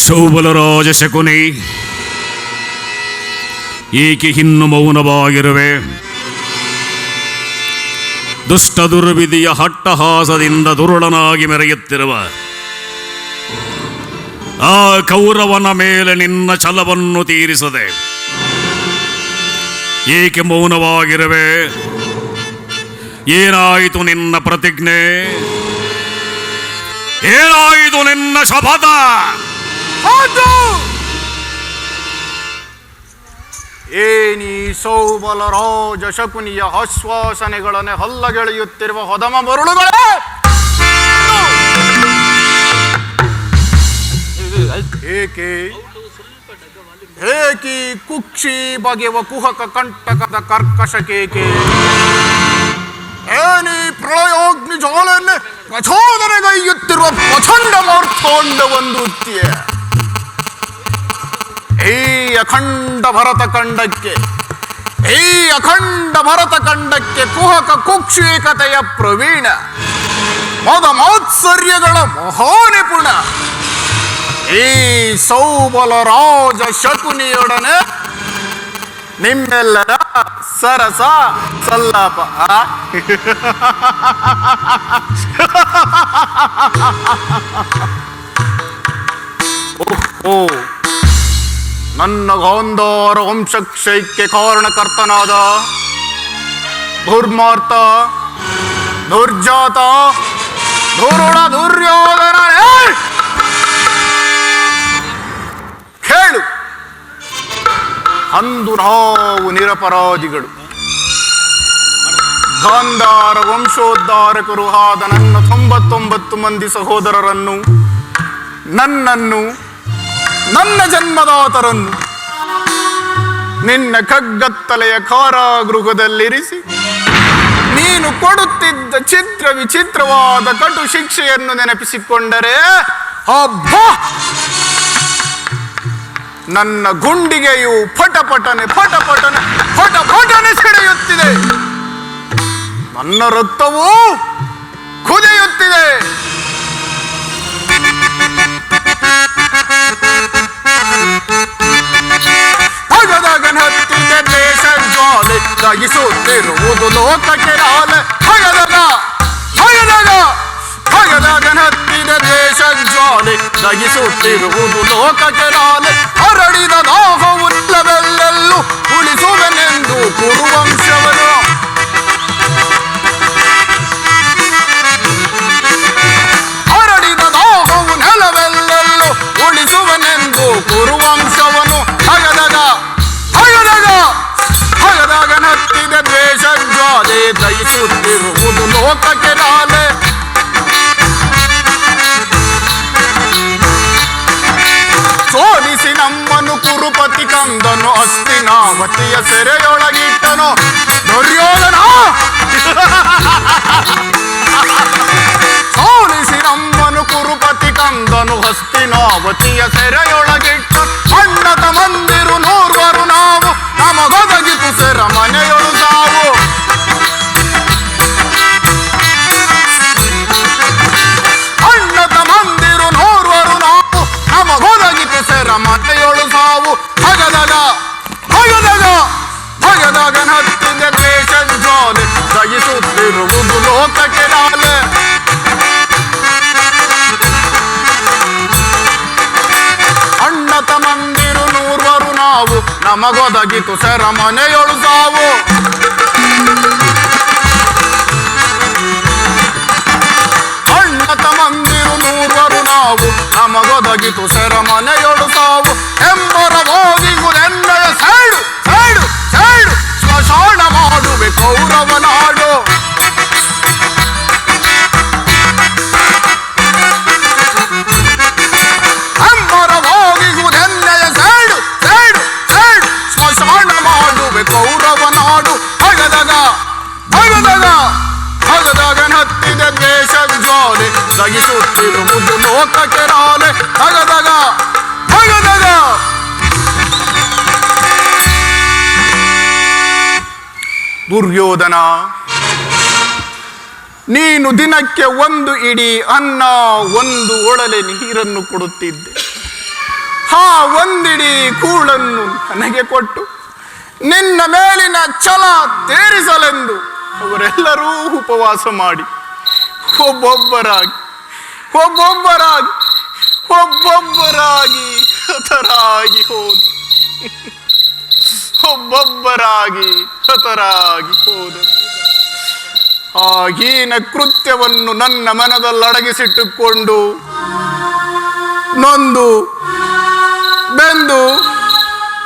ಶೌಬಲರಾಜ ಶಕುನಿ, ಏಕೆ ಇನ್ನು ಮೌನವಾಗಿರುವೆ? ದುಷ್ಟ ದುರ್ವಿಧಿಯ ಹಟ್ಟಹಾಸದಿಂದ ದುರುಳನಾಗಿ ಮೆರೆಯುತ್ತಿರುವ ಆ ಕೌರವನ ಮೇಲೆ ನಿನ್ನ ಛಲವನ್ನು ತೀರಿಸದೆ ಏಕೆ ಮೌನವಾಗಿರುವೆ? ಏನಾಯಿತು ನಿನ್ನ ಪ್ರತಿಜ್ಞೆ? ಏನಾಯಿತು ನಿನ್ನ ಶಪಥ? ಏನಿ ಸೌಬಲರಾಜ ಶಕುನಿಯ ಆಶ್ವಾಸನೆಗಳನ್ನೇ ಹಲ್ಲಗೆಳೆಯುತ್ತಿರುವ ಹೊದಮ ಮರುಳುಗಳೇ, ಏಕೆ ಏಕಿ ಕುಕ್ಷಿ ಬಗೆವ ಕುಹಕ ಕಂಟಕದ ಕರ್ಕಶಕೇಕೆ? ಏನಿ ಪ್ರಳಯೋಗ್ನಿ ಜ್ವಾಲೆಯನ್ನೇ ಪ್ರಚೋದನೆಗೈಯುತ್ತಿರುವ ಪ್ರಚಂಡ ಮಾರ್ಥೋಂಡ ಒಂದು ಉತ್ಯ. ಈ ಅಖಂಡ ಭರತ ಖಂಡಕ್ಕೆ ಕುಹಕ ಕುಕ್ಷಿಕತೆಯ ಪ್ರವೀಣ, ಮದ ಮಾತ್ಸರ್ಯಗಳ ಮಹಾನಿಪುಣ ಈ ಸೌಬಲರಾಜ ಶಕುನಿಯೊಡನೆ ನಿಮ್ಮೆಲ್ಲರ ಸರಸ ಸಲ್ಲಾಪ. ಓ ನನ್ನ ಗಾಂಧಾರ ವಂಶಕ್ಷಯಕ್ಕೆ ಕಾರಣಕರ್ತನಾದ ದುರ್ಮಾರ್ತ, ದುರ್ಜಾತ, ದುರುಳ, ದುರ್ಯೋಧನ, ಕೇಳು. ಅಂದು ನಾವು ನಿರಪರಾಧಿಗಳು. ಗಾಂಧಾರ ವಂಶೋದ್ಧಾರಕರು ಆದ ನನ್ನ 99 ಮಂದಿ ಸಹೋದರರನ್ನು, ನನ್ನನ್ನು, ನನ್ನ ಜನ್ಮದಾತರನ್ನು ನಿನ್ನ ಕಗ್ಗತ್ತಲೆಯ ಕಾರಾಗೃಹದಲ್ಲಿರಿಸಿ ನೀನು ಕೊಡುತ್ತಿದ್ದ ಚಿತ್ರ ವಿಚಿತ್ರವಾದ ಕಟು ಶಿಕ್ಷೆಯನ್ನು ನೆನಪಿಸಿಕೊಂಡರೆ ಅಬ್ಬಾ, ನನ್ನ ಗುಂಡಿಗೆಯು ಪಟಪಟನೆ ಸಿಡಿಯುತ್ತಿದೆ. ನನ್ನ ರಕ್ತವೂ ಕುದಿಯುತ್ತಿದೆ. ಹತ್ತಿದ ದೇಶ ಜ್ವಾಲೆ ದಗಿಸುತ್ತಿರುವುದು ಲೋಕಕ್ಕೆ ರಾಲೆ. ಹತ್ತಿದ ದೇಶ ಜ್ವಾಲೆ ದಗಿಸುತ್ತಿರುವುದು ಲೋಕಕ್ಕೆ ರಾಲೆ. ಹರಡಿದ ದಾಹವುಲ್ಲವೆಲ್ಲೆಲ್ಲೂ ಉಳಿಸುವೆನೆಂದು ಕುರುವಂಶವನು. ಹರಡಿದ ದಾಹವು ನೆಲವೆಲ್ಲೆಲ್ಲೂ ಉಳಿಸುವೆನೆಂದು ಕುರುವಂಶವನು. ಹತ್ತಿದ ದ್ವೇಷ ಜ್ವಾಲೆ ದಯಿಸುತ್ತಿರುವುದು ಲೋಕಕ್ಕೆ ರಾಲೆ. ಸೋಲಿಸಿ ನಮ್ಮನ್ನು ಕುರುಪತಿ ಕಂದನು, ಹಸ್ತಿನಾವತಿಯ ಸೆರೆಯೊಳಗಿಟ್ಟನು ದುರ್ಯೋಧನ. ಸೋಲಿಸಿ ನಮ್ಮನ್ನು ಕುರುಪತಿ ಕಂದನು, ಹಸ್ತಿನಾವತಿಯ ಸೆರೆಯೊಳಗಿಟ್ಟನು. ಅಣ್ಣ ತಮ್ಮಂದಿರು 100 ನಾವು, ನಮಗೊದಗಿತು ಸೆರ ಮನೆಯೊಳು ಸಾವು. ಅಣ್ಣ ತಮ್ಮಂದಿರು 100 ನಾವು, ನಮಗೊದಗಿತು ಸೆರ ಮನೆಯೊಳು ಸಾವು. ಭಗದಗನ ಹತ್ತಿದ ದ್ವೇಷ ಜ್ವಾಲೆ ದಯಿಸುತ್ತಿರುವುದು ಲೋಕಕ್ಕೆ ರಾಲೆ. ಅಣ್ಣ ತಮ್ಮಂದಿರು 100 ನಾವು, ನಮಗೊದಗಿತು ಸೆರ ಮನೆಯೊಳು ಸಾವು. ಅಣ್ಣ ತಮ್ಮಂದಿರು 100 ನಾವು, ನಮಗೊದಗಿತು ಸೆರ ಮನೆಯೊಳು ಸಾವು. ಎಂಬರವಾಗಿಗುದೆನ್ನಯ ಸೈಡು ಶ್ಮಶಾನ ಮಾಡುವೆ ಕೌರವ ನಾಡು. ಎಂಬರವಾಗಿಗುದೆನ್ನಯ ಸೈಡು ಶ್ಮಶಾನ ಮಾಡುವೆ ಕೌರವ ನಾಡು. ಭಗದಗನ ಹತ್ತಿದ ದ್ವೇಷ ಜ್ವಾಲೆ ದಗಿಸುತ್ತಿರುವುದು ಲೋಕಕ್ಕೆ ರಾಲೆ. ದುರ್ಯೋಧನ, ನೀನು ದಿನಕ್ಕೆ 1 ಇಡಿ ಅನ್ನ, 1 ಒಳಲೆ ನೀರನ್ನು ಕೊಡುತ್ತಿದ್ದೆ. ಒಂದಿಡೀ ಕೂಳನ್ನು ನನಗೆ ಕೊಟ್ಟು ನಿನ್ನ ಮೇಲಿನ ಛಲ ತೀರಿಸಲೆಂದು ಅವರೆಲ್ಲರೂ ಉಪವಾಸ ಮಾಡಿ ಒಬ್ಬೊಬ್ಬರಾಗಿ ಹತರಾಗಿ ಹೋದರು. ಒಬ್ಬೊಬ್ಬರಾಗಿ ಹತರಾಗಿ ಹೋದರು. ಆ ಹೀನ ಕೃತ್ಯವನ್ನು ನನ್ನ ಮನದಲ್ಲಡಗಿಸಿಟ್ಟುಕೊಂಡು ನೊಂದು ಬೆಂದು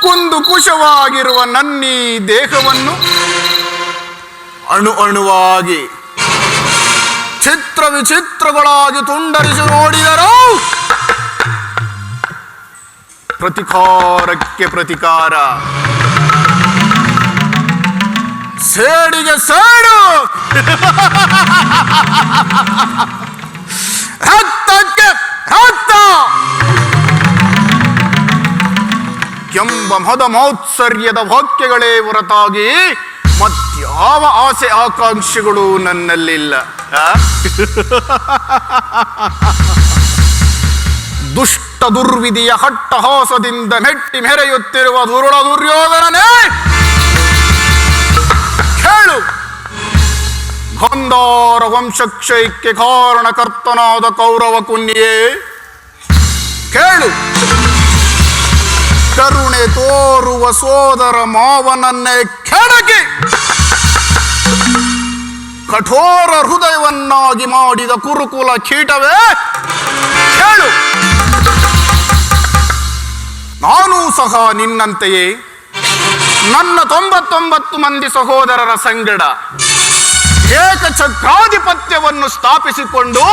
ಕುಂದು ಕುಶವಾಗಿರುವ ನನ್ನೀ ದೇಹವನ್ನು ಅಣುವಾಗಿ ಚಿತ್ರ ವಿಚಿತ್ರಗಳಾಗಿ ತುಂಡರಿಸಿ ನೋಡಿದರು. ಪ್ರತಿಕಾರಕ್ಕೆ ಪ್ರತಿಕಾರ, ಸೇಡಿಗೆ ಸೇಡು, ರಕ್ತಕ್ಕೆ ರಕ್ತ ಎಂಬ ಮದ ಮೌತ್ಸರ್ಯದ ವಾಕ್ಯಗಳೇ ಹೊರತಾಗಿ ಮತ್ಯಾವ ಆಸೆ ಆಕಾಂಕ್ಷೆಗಳು ನನ್ನಲ್ಲಿಲ್ಲ. ದುಷ್ಟ ದುರ್ವಿಧಿಯ ಹಟ್ಟಹಾಸದಿಂದ ಮೆಟ್ಟಿ ಮೆರೆಯುತ್ತಿರುವ ದುರುಳ ದುರ್ಯೋಧನನೇ, ಕೇಳು. ಗಾಂಧಾರ ವಂಶಕ್ಷಯಕ್ಕೆ ಕಾರಣಕರ್ತನಾದ ಕೌರವ ಕುನ್ಯೆ, ಕೇಳು. ಕರುಣೆ ತೋರುವ ಸೋದರ ಮಾವನನ್ನೇ ಕೆಣಕಿ ಕಠೋರ ಹೃದಯವನ್ನಾಗಿ ಮಾಡಿದ ಕುರುಕುಲ ಕೀಟವೇ, ಕೇಳು. ನಾನೂ ಸಹ ನಿನ್ನಂತೆಯೇ ನನ್ನ 99 ಮಂದಿ ಸಹೋದರರ ಸಂಗಡ ಏಕಚಕ್ರಾಧಿಪತ್ಯವನ್ನು ಸ್ಥಾಪಿಸಿಕೊಂಡು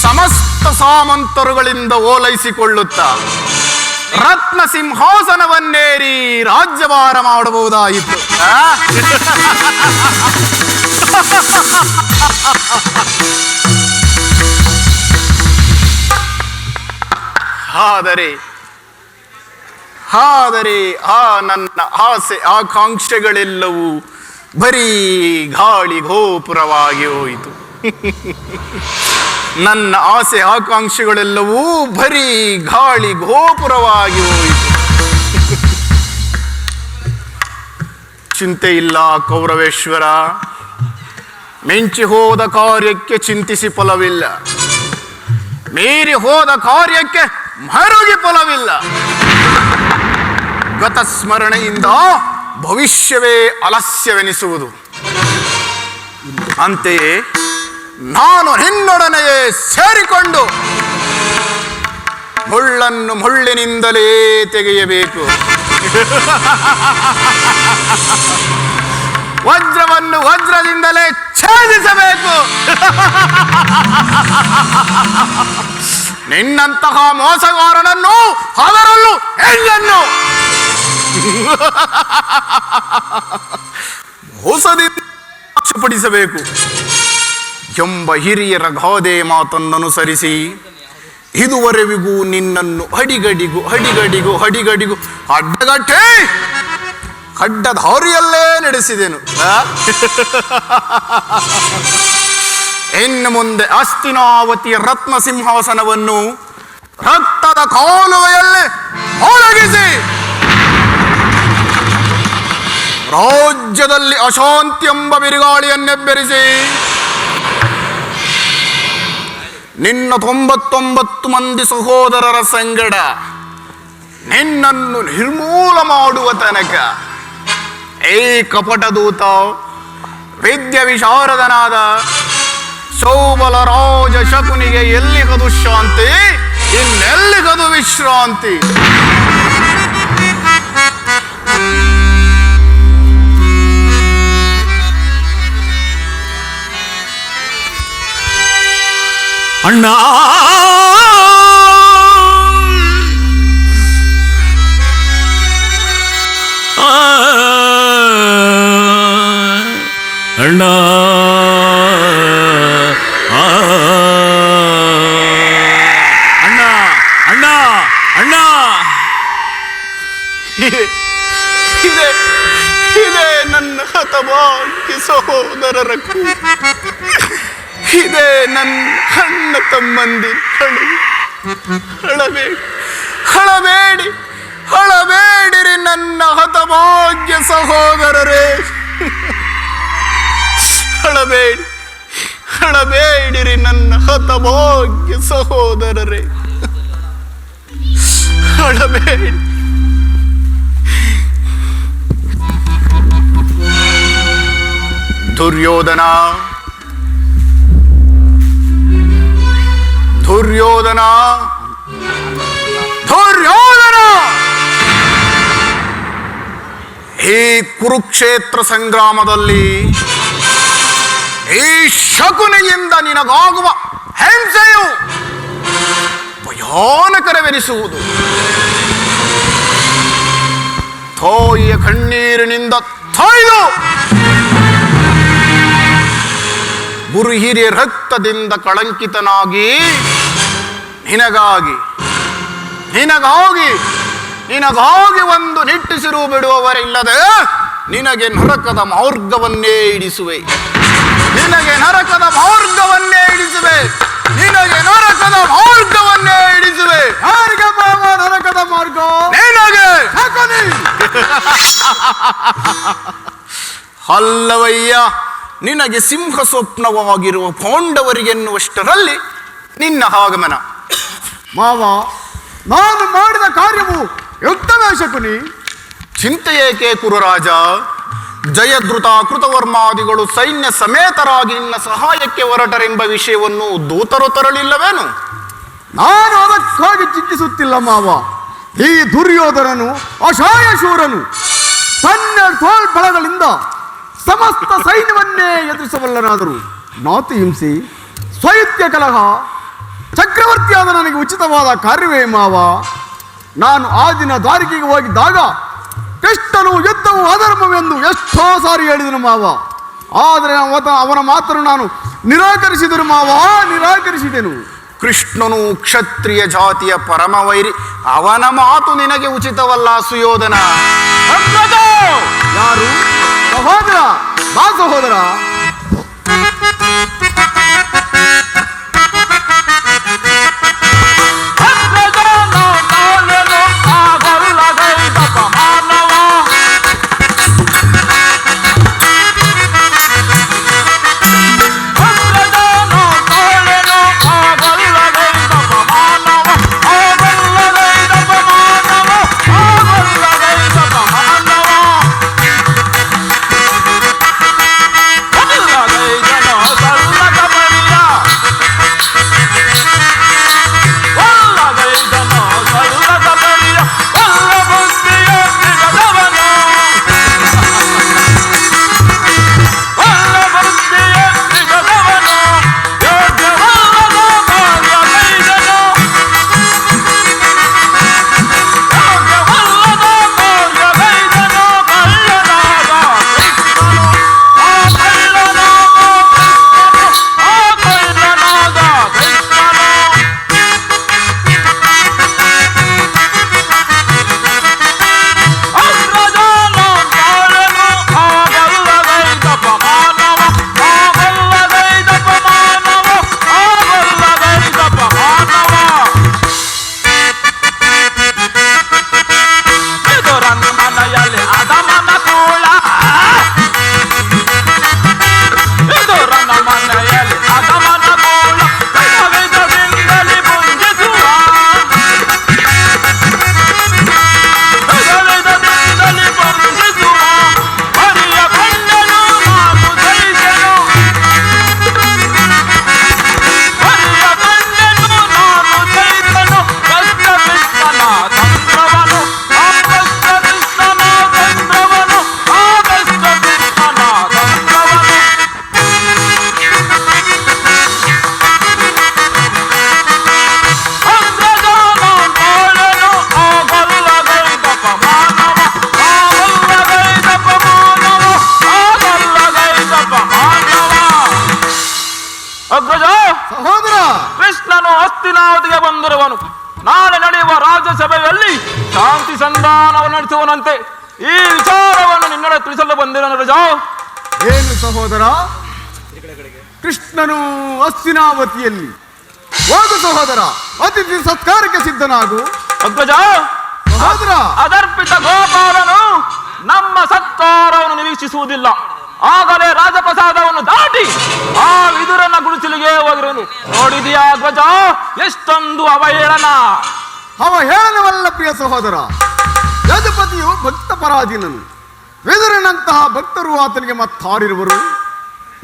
ಸಮಸ್ತ ಸಾಮಂತರುಗಳಿಂದ ಓಲೈಸಿಕೊಳ್ಳುತ್ತಾ ರತ್ನ ಸಿಂಹಾಸನವನ್ನೇರಿ ರಾಜ್ಯಭಾರ ಮಾಡಬಹುದಾಯಿತು. ಆದರೆ ಆ ನನ್ನ ಆಸೆ ಆಕಾಂಕ್ಷೆಗಳೆಲ್ಲವೂ ಬರೀ ಗಾಳಿ ಗೋಪುರವಾಗಿ ಹೋಯಿತು. ನನ್ನ ಆಸೆ ಆಕಾಂಕ್ಷೆಗಳೆಲ್ಲವೂ ಬರೀ ಗಾಳಿ ಗೋಪುರವಾಗಿ ಹೋಯಿತು. ಚಿಂತೆ ಇಲ್ಲ ಕೌರವೇಶ್ವರ, ಮಿಂಚಿ ಹೋದ ಕಾರ್ಯಕ್ಕೆ ಚಿಂತಿಸಿ ಫಲವಿಲ್ಲ, ಮೀರಿ ಹೋದ ಕಾರ್ಯಕ್ಕೆ ಮರುಗಿ ಫಲವಿಲ್ಲ. ಗತ ಸ್ಮರಣೆಯಿಂದ ಭವಿಷ್ಯವೇ ಅಲಸ್ಯವೆನಿಸುವುದು. ಅಂತೆಯೇ ನಾನು ನಿನ್ನೊಡನೆಯೇ ಸೇರಿಕೊಂಡು ಮುಳ್ಳನ್ನು ಮುಳ್ಳಿನಿಂದಲೇ ತೆಗೆಯಬೇಕು, ವಜ್ರವನ್ನು ವಜ್ರದಿಂದಲೇ ಛೇದಿಸಬೇಕು. ನಿನ್ನಂತಹ ಮೋಸಗಾರನನ್ನು, ಅದರಲ್ಲೂ ಹೆಣ್ಣನ್ನು ಮೋಸದಿಂದ ನಾಶಪಡಿಸಬೇಕು ಎಂಬ ಹಿರಿಯರ ಗಾದೆ ಮಾತನ್ನನುಸರಿಸಿ ಇದುವರೆವಿಗೂ ನಿನ್ನನ್ನು ಅಡಿಗಡಿಗೂ ಅಡ್ಡಗಟ್ಟೆ ಅಡ್ಡದಾರಿಯಲ್ಲೇ ನಡೆಸಿದೆನು. ಇನ್ನು ಮುಂದೆ ಹಸ್ತಿನಾವತಿಯ ರತ್ನ ಸಿಂಹಾಸನವನ್ನು ರಕ್ತದ ಕಾಲುವೆಯಲ್ಲಿ ಹೊರಗಿಸಿ ರಾಜ್ಯದಲ್ಲಿ ಅಶಾಂತಿ ಎಂಬ ಬಿರುಗಾಳಿಯನ್ನೆಬ್ಬರಿಸಿ ನಿನ್ನ 99 ಮಂದಿ ಸಹೋದರರ ಸಂಗಡ ನಿನ್ನನ್ನು ನಿರ್ಮೂಲ ಮಾಡುವ ತನಕ ಈ ಕಪಟದೂತ ವಿದ್ಯ ವಿಶಾರದನಾದ ಸೌಬಲ ರಾಜ ಶಕುನಿಗೆ ಎಲ್ಲಿಗದು ಶಾಂತಿ, ಇನ್ನೆಲ್ಲಿಗದು ವಿಶ್ರಾಂತಿ. ಅಣ್ಣ ಅಣ್ಣ ಅಣ್ಣ ಅಣ್ಣ ಅಣ್ಣ ಇದೇ ನನ್ನ ಹತಭಾಗ್ಯ ಸಹೋದರರ ಇದೇ ನನ್ನ ಅಣ್ಣ ತಮ್ಮಂದಿ ಅಳಬೇಕು ಸಹೋದರರೇ, ಅಳಬೇಡಿ, ಅಳಬೇಡಿರಿ ನನ್ನ ಹತಭಾಗ್ಯ ಸಹೋದರರೇ, ಅಳಬೇಡಿ. ದುರ್ಯೋಧನ, ದುರ್ಯೋಧನ, ದುರ್ಯೋಧನ! ಈ ಕುರುಕ್ಷೇತ್ರ ಸಂಗ್ರಾಮದಲ್ಲಿ ಈ ಶಕುನಿಯಿಂದ ನಿನಗಾಗುವ ಹಿಂಸೆಯು ಭಯಾನಕರವೆನಿಸುವುದು. ತಾಯಿಯ ಕಣ್ಣೀರಿನಿಂದ ತಾಯ್ದು ಗುರು ಹಿರಿಯ ರಕ್ತದಿಂದ ಕಳಂಕಿತನಾಗಿ ನಿನಗಾಗಿ ನಿನಗಾಗಿ ನಿನಗಾಗಿ ಒಂದು ನಿಟ್ಟುಸಿರು ಬಿಡುವವರಿಲ್ಲದೆ ನಿನಗೆ ನರಕದ ಮಾರ್ಗವನ್ನೇ ಇಡಿಸುವೆ, ನಿನಗೆ ನರಕದ ಮಾರ್ಗವನ್ನೇ ಇಡಿಸುವೆ, ನಿನಗೆ ನರಕದ ಮಾರ್ಗವನ್ನೇ ಇಡಿಸುವೆ. ಯಾರಿಗೆ ನರಕದ ಮಾರ್ಗ? ನಿನಗೆ. ಅಲ್ಲವಯ್ಯ, ನಿನಗೆ ಸಿಂಹ ಸ್ವಪ್ನವಾಗಿರುವ ಪಾಂಡವರಿಗೆನ್ನುವಷ್ಟರಲ್ಲಿ ನಿನ್ನ ಆಗಮನ. ಮಾವ, ನಾನು ಮಾಡಿದ ಕಾರ್ಯವು ಯುಕ್ತವೇ ಶಕುನಿ? ಚಿಂತೆ ಏಕೆ ಕುರುರಾಜ? ಜಯದ್ರುತ ಕೃತವರ್ಮಾದಿಗಳು ಸೈನ್ಯ ಸಮೇತರಾಗಿ ನಿನ್ನ ಸಹಾಯಕ್ಕೆ ಹೊರಟರೆಂಬ ವಿಷಯವನ್ನು ದೂತರು ತರಲಿಲ್ಲವೇನು? ನಾನು ಅದಕ್ಕಾಗಿ ಚಿಂತಿಸುತ್ತಿಲ್ಲ ಮಾವ. ಈ ದುರ್ಯೋಧನನು ಅಶಾಯ ಶೂರನು, ತನ್ನ ತೋಳ್ಬಳಗಳಿಂದ ಸಮಸ್ತ ಸೈನ್ಯವನ್ನೇ ಎದುರಿಸಬಲ್ಲನಾದರು. ನಾತಿ ಹಿಂಸಿ, ಸ್ವೈತ್ಯ ಕಲಹ, ಚಕ್ರವರ್ತಿಯಾದ ನನಗೆ ಉಚಿತವಾದ ಕಾರ್ಯವೇ ಮಾವ. ನಾನು ಆ ದಿನ ದ್ವಾರಕೆಗೆ ಹೋಗಿದ್ದಾಗ ಕೃಷ್ಣನು ಯುದ್ಧವು ಅಧರ್ಮವೆಂದು ಎಷ್ಟೋ ಸಾರಿ ಹೇಳಿದನು ಮಾವ. ಆದರೆ ಅವನ ಮಾತನ್ನು ನಾನು ನಿರಾಕರಿಸಿದರು ಮಾವ, ನಿರಾಕರಿಸಿದೆನು. ಕೃಷ್ಣನು ಕ್ಷತ್ರಿಯ ಜಾತಿಯ ಪರಮವೈರಿ, ಅವನ ಮಾತು ನಿನಗೆ ಉಚಿತವಲ್ಲ ಸುಯೋಧನ. ಯಾರು? ಸಹೋದರ, ಬಾ ಸಹೋದರ. ಸಹೋದರ, ಕೃಷ್ಣನು ಹಸ್ತಿನಾವತಿಗೆ ಬಂದಿರುವನು. ನಾಳೆ ನಡೆಯುವ ರಾಜ್ಯಸಭೆಯಲ್ಲಿ ಶಾಂತಿ ಸಂಧಾನವನ್ನು ನಡೆಸುವನಂತೆ. ಈ ವಿಚಾರವನ್ನು ನಿನ್ನಡೆ ತಿಳಿಸಲು ಬಂದಿರನು ರಜಾ. ಏನು ಸಹೋದರ? ಕೃಷ್ಣನು ಹಸ್ತಿನಾವತಿಯಲ್ಲಿ. ಹೋಗು ಸಹೋದರ, ಅತಿಥಿ ಸತ್ಕಾರಕ್ಕೆ ಸಿದ್ಧನಾಗು. ಅಗ್ರಜ, ಸಹೋದರ, ಅದರ್ಪಿತ ಗೋಪಾಲನು ನಮ್ಮ ಸತ್ಕಾರವನ್ನು ನಿರೀಕ್ಷಿಸುವುದಿಲ್ಲ. ಆಗಲೇ ರಾಜಪ್ರಸಾದವನ್ನು ದಾಟಿ ಆ ವಿದುರನ ಗುಡಿಸಲಿಗೆ ಹೋಗಿರುವನು. ನೋಡಿದೆಯಾ ಧ್ವಜ, ಎಷ್ಟೊಂದು ಅವಹೇಳನ. ಅವಹೇಳನವಲ್ಲ ಪ್ರಿಯ ಸಹೋದರ. ಯದುಪತಿಯು ಭಕ್ತ ಪರಾಧೀನನು. ವಿದುರನಂತಹ ಭಕ್ತರು ಆತನಿಗೆ ಮತ್ತಾರಿರುವರು?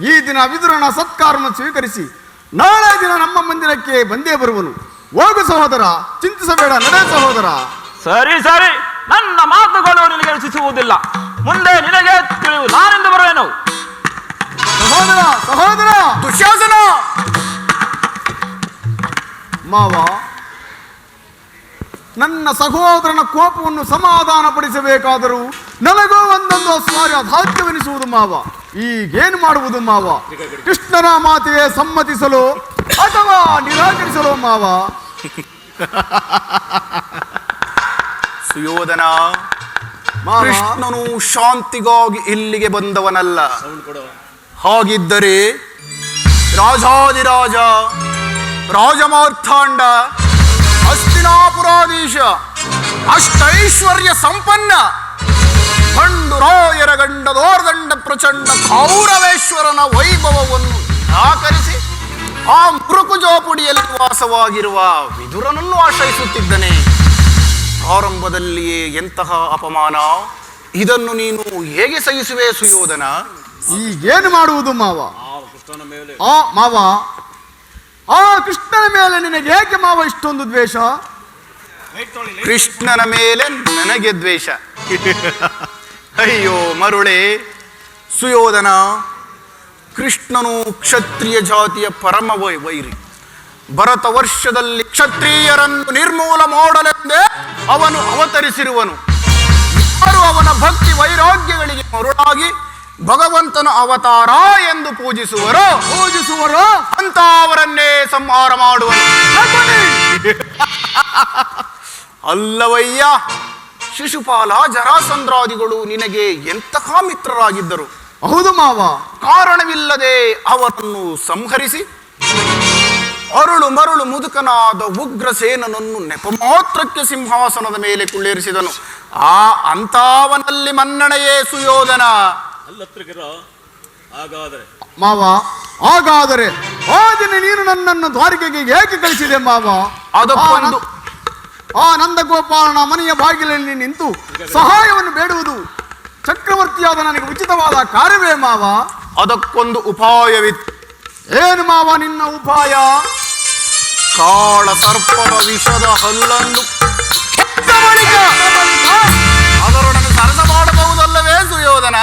ಈ ದಿನ ವಿದುರನ ಸತ್ಕಾರವನ್ನು ಸ್ವೀಕರಿಸಿ ನಾಳೆ ದಿನ ನಮ್ಮ ಮಂದಿರಕ್ಕೆ ಬಂದೇ ಬರುವನು. ಹೋಗು ಸಹೋದರ, ಚಿಂತಿಸಬೇಡ, ನಡೆ ಸಹೋದರ. ಸರಿ ಸರಿ, ನನ್ನ ಮಾತುಗಳು ನಿನಗೆ ರಚಿಸುವುದಿಲ್ಲ. ಮುಂದೆ ನಿನಗೆ ತಿಳಿವು, ನಾನೆಂದು ಬರುವೆನು. ಸಹೋದರ ಸಹೋದರ ದುಶ್ಯಾಸನ, ಮಾವ, ನನ್ನ ಸಹೋದರನ ಕೋಪವನ್ನು ಸಮಾಧಾನ ಪಡಿಸಬೇಕಾದರೂ ನನಗೂ ಒಂದೊಂದು ಸ್ವಾರಿ ಅಸಾಧ್ಯವೆನಿಸುವುದು ಮಾವ. ಈಗೇನು ಮಾಡುವುದು ಮಾವ? ಕೃಷ್ಣನ ಮಾತಿಗೆ ಸಮ್ಮತಿಸಲು ಅಥವಾ ನಿರಾಕರಿಸಲು ಮಾವ? ಸುಯೋಧನ, ಮಾವ, ಕೃಷ್ಣನು ಶಾಂತಿಗಾಗಿ ಇಲ್ಲಿಗೆ ಬಂದವನಲ್ಲ. ಹಾಗಿದ್ದರೆ ರಾಜಾದಿರಾಜ, ರಾಜಮಾರ್ಥಾಂಡ, ಹಸ್ತಿನಾಪುರಾಧೀಶ, ಅಷ್ಟೈಶ್ವರ್ಯ ಸಂಪನ್ನ, ಖಂಡುರಾಯರ ಗಂಡದೋರ್ದಂಡ ಪ್ರಚಂಡ ಕೌರವೇಶ್ವರನ ವೈಭವವನ್ನು ನಿರಾಕರಿಸಿ ಆ ಮೃಕುಜೋಪುಡಿಯಲ್ಲಿ ವಾಸವಾಗಿರುವ ವಿದುರನನ್ನು ಆಶ್ರಯಿಸುತ್ತಿದ್ದನೆ. ಪ್ರಾರಂಭದಲ್ಲಿಯೇ ಎಂತಹ ಅಪಮಾನ! ಇದನ್ನು ನೀನು ಹೇಗೆ ಸಹಿಸುವೆ ಸುಯೋಧನ? ಈಗೇನು ಮಾಡುವುದು ಮಾವ? ಆ ಮಾವ, ಆ ಕೃಷ್ಣನ ಮೇಲೆ ನಿನಗೆ ಏಕೆ ಮಾವ ಇಷ್ಟೊಂದು ದ್ವೇಷ? ಕೃಷ್ಣನ ಮೇಲೆ ನನಗೆ ದ್ವೇಷ? ಅಯ್ಯೋ ಮರುಳೆ ಸುಯೋಧನ, ಕೃಷ್ಣನು ಕ್ಷತ್ರಿಯ ಜಾತಿಯ ಪರಮ ವೈರಿ. ಭರತ ವರ್ಷದಲ್ಲಿ ಕ್ಷತ್ರಿಯರನ್ನು ನಿರ್ಮೂಲ ಮಾಡಲೆಂದೇ ಅವನು ಅವತರಿಸಿರುವನು. ಯಾರು ಅವನ ಭಕ್ತಿ ವೈರಾಗ್ಯಗಳಿಗೆ ಮರುಳಾಗಿ ಭಗವಂತನ ಅವತಾರ ಎಂದು ಪೂಜಿಸುವರೋ ಅಂತವರನ್ನೇ ಸಂಹಾರ ಮಾಡುವನು. ಅಲ್ಲವಯ್ಯ, ಶಿಶುಪಾಲ, ಜರಾಸಂದ್ರಾದಿಗಳು ನಿನಗೆ ಎಂತಹ ಮಿತ್ರರಾಗಿದ್ದರು. ಹೌದು ಮಾವ. ಕಾರಣವಿಲ್ಲದೆ ಅವರನ್ನು ಸಂಹರಿಸಿ ಅರುಳು ಮರುಳು ಮುದುಕನಾದ ಉಗ್ರಸೇನನನ್ನು ನೆಪಮಾತ್ರಕ್ಕೆ ಸಿಂಹಾಸನದ ಮೇಲೆ ಕುಳ್ಳಿರಿಸಿದನು. ಆ ಅಂತಾವನಲ್ಲಿ ಮನ್ನಣೆಯೇ ಸುಯೋಧನ. ಮಾವ, ಹಾಗಾದರೆ ಆ ದಿನ ನೀನು ನನ್ನನ್ನು ದ್ವಾರಕೆಗೆ ಏಕೆ ಕಳಿಸಿದೆ ಮಾವ? ಅದಕ್ಕೊಂದು ಆ ನಂದಗೋಪಾಲನ ಮನೆಯ ಬಾಗಿಲಲ್ಲಿ ನಿಂತು ಸಹಾಯವನ್ನು ಬೇಡುವುದು ಚಕ್ರವರ್ತಿಯಾದ ನನಗೆ ಉಚಿತವಾದ ಕಾರ್ಯವೇ ಮಾವ? ಅದಕ್ಕೊಂದು ಉಪಾಯವಿತ್ತು. ಏನು ಮಾವ ನಿನ್ನ ಉಪಾಯ? ಕಾಳ ಸರ್ಪದ ವಿಷದ ಹಲ್ಲನ್ನು ಅದರೊಡನೆ ಸರಸ ಮಾಡಬಹುದಲ್ಲವೇ ಸುಯೋಧನ?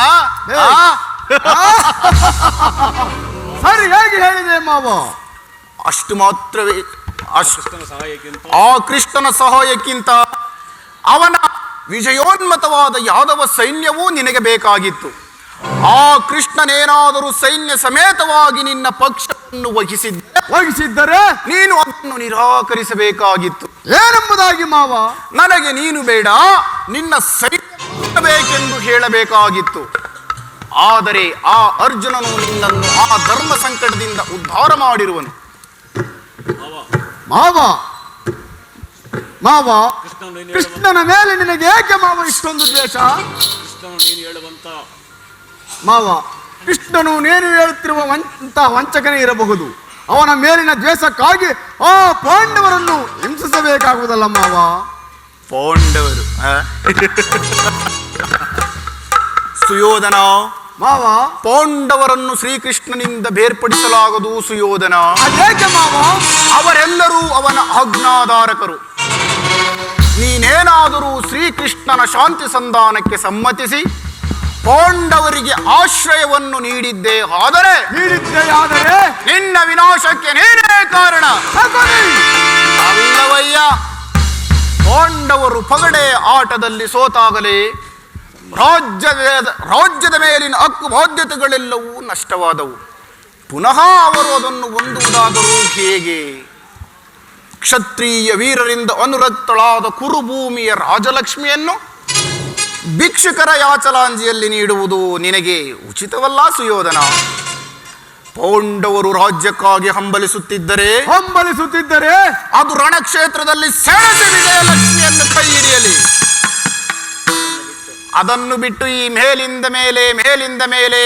ಸರಿ, ಹೇಗೆ ಹೇಳಿದೆ ಮಾವ? ಅಷ್ಟು ಮಾತ್ರವೇ. ಆ ಕೃಷ್ಣನ ಸಹಾಯಕ್ಕಿಂತ ಅವನ ವಿಜಯೋನ್ಮತವಾದ ಯಾದವ ಸೈನ್ಯವೂ ನಿನಗೆ ಬೇಕಾಗಿತ್ತು. ಆ ಕೃಷ್ಣನೇನಾದರೂ ಸೈನ್ಯ ಸಮೇತವಾಗಿ ನಿನ್ನ ಪಕ್ಷವನ್ನು ವಹಿಸಿದ್ದರೆ ನೀನು ಅದನ್ನು ನಿರಾಕರಿಸಬೇಕಾಗಿತ್ತು. ಏನೆಂಬುದಾಗಿ ಮಾವ? ನನಗೆ ನೀನು ಬೇಡ, ನಿನ್ನ ಸೈನ್ಯ ಬೇಕೆಂದು ಹೇಳಬೇಕಾಗಿತ್ತು. ಆದರೆ ಆ ಅರ್ಜುನನು ನಿನ್ನನ್ನು ಆ ಧರ್ಮ ಸಂಕಟದಿಂದ ಉದ್ಧಾರ ಮಾಡಿರುವನು. ಮಾವ, ಮಾವ, ಕೃಷ್ಣನ ಮೇಲೆ ನಿನಗೆ ಏಕೆ ಮಾವ ಇಷ್ಟೊಂದು ದ್ವೇಷ? ಮಾವ, ಕೃಷ್ಣನು ನೀನು ಹೇಳುತ್ತಿರುವ ವಂಚಕನೇ ಇರಬಹುದು. ಅವನ ಮೇಲಿನ ದ್ವೇಷಕ್ಕಾಗಿ ಆ ಪಾಂಡವರನ್ನು ಹಿಂಸಿಸಬೇಕಾಗುವುದಲ್ಲ ಮಾವ. ಪಾಂಡವರು ಸುಯೋಧನ, ಮಾವ, ಪಾಂಡವರನ್ನು ಶ್ರೀಕೃಷ್ಣನಿಂದ ಬೇರ್ಪಡಿಸಲಾಗದು ಸುಯೋಧನ. ಅದೇಕೆ ಮಾವ? ಅವರೆಲ್ಲರೂ ಅವನ ಆಜ್ಞಾಧಾರಕರು. ನೀನೇನಾದರೂ ಶ್ರೀಕೃಷ್ಣನ ಶಾಂತಿ ಸಂಧಾನಕ್ಕೆ ಸಮ್ಮತಿಸಿ ಪಾಂಡವರಿಗೆ ಆಶ್ರಯವನ್ನು ನೀಡಿದ್ದೇ ಆದರೆ ನಿನ್ನ ವಿನಾಶಕ್ಕೆ ನೀನೇ ಕಾರಣ. ಅಲ್ಲವಯ್ಯ, ಪಾಂಡವರು ಪಗಡೆ ಆಟದಲ್ಲಿ ಸೋತಾಗಲೇ ರಾಜ್ಯದ ಮೇಲಿನ ಹಕ್ಕು ಬಾಧ್ಯತೆಗಳೆಲ್ಲವೂ ನಷ್ಟವಾದವು. ಪುನಃ ಅವರು ಅದನ್ನು ಹೊಂದುವುದಾದರೂ ಹೇಗೆ? ಕ್ಷತ್ರಿಯ ವೀರರಿಂದ ಅನುರಕ್ತಳಾದ ಕುರುಭೂಮಿಯ ರಾಜಲಕ್ಷ್ಮಿಯನ್ನು ಭಿಕ್ಷುಕರ ಯಾಚಲಾಂಜಿಯಲ್ಲಿ ನೀಡುವುದು ನಿನಗೆ ಉಚಿತವಲ್ಲ ಸುಯೋಧನ. ಪಾಂಡವರು ರಾಜ್ಯಕ್ಕಾಗಿ ಹಂಬಲಿಸುತ್ತಿದ್ದರೆ ಅದು ರಣಕ್ಷೇತ್ರದಲ್ಲಿ ಸೆಳೆದು ವಿಜಯಲಕ್ಷ್ಮಿಯನ್ನು ಕೈ ಹಿಡಿಯಲಿ. ಅದನ್ನು ಬಿಟ್ಟು ಈ ಮೇಲಿಂದ ಮೇಲೆ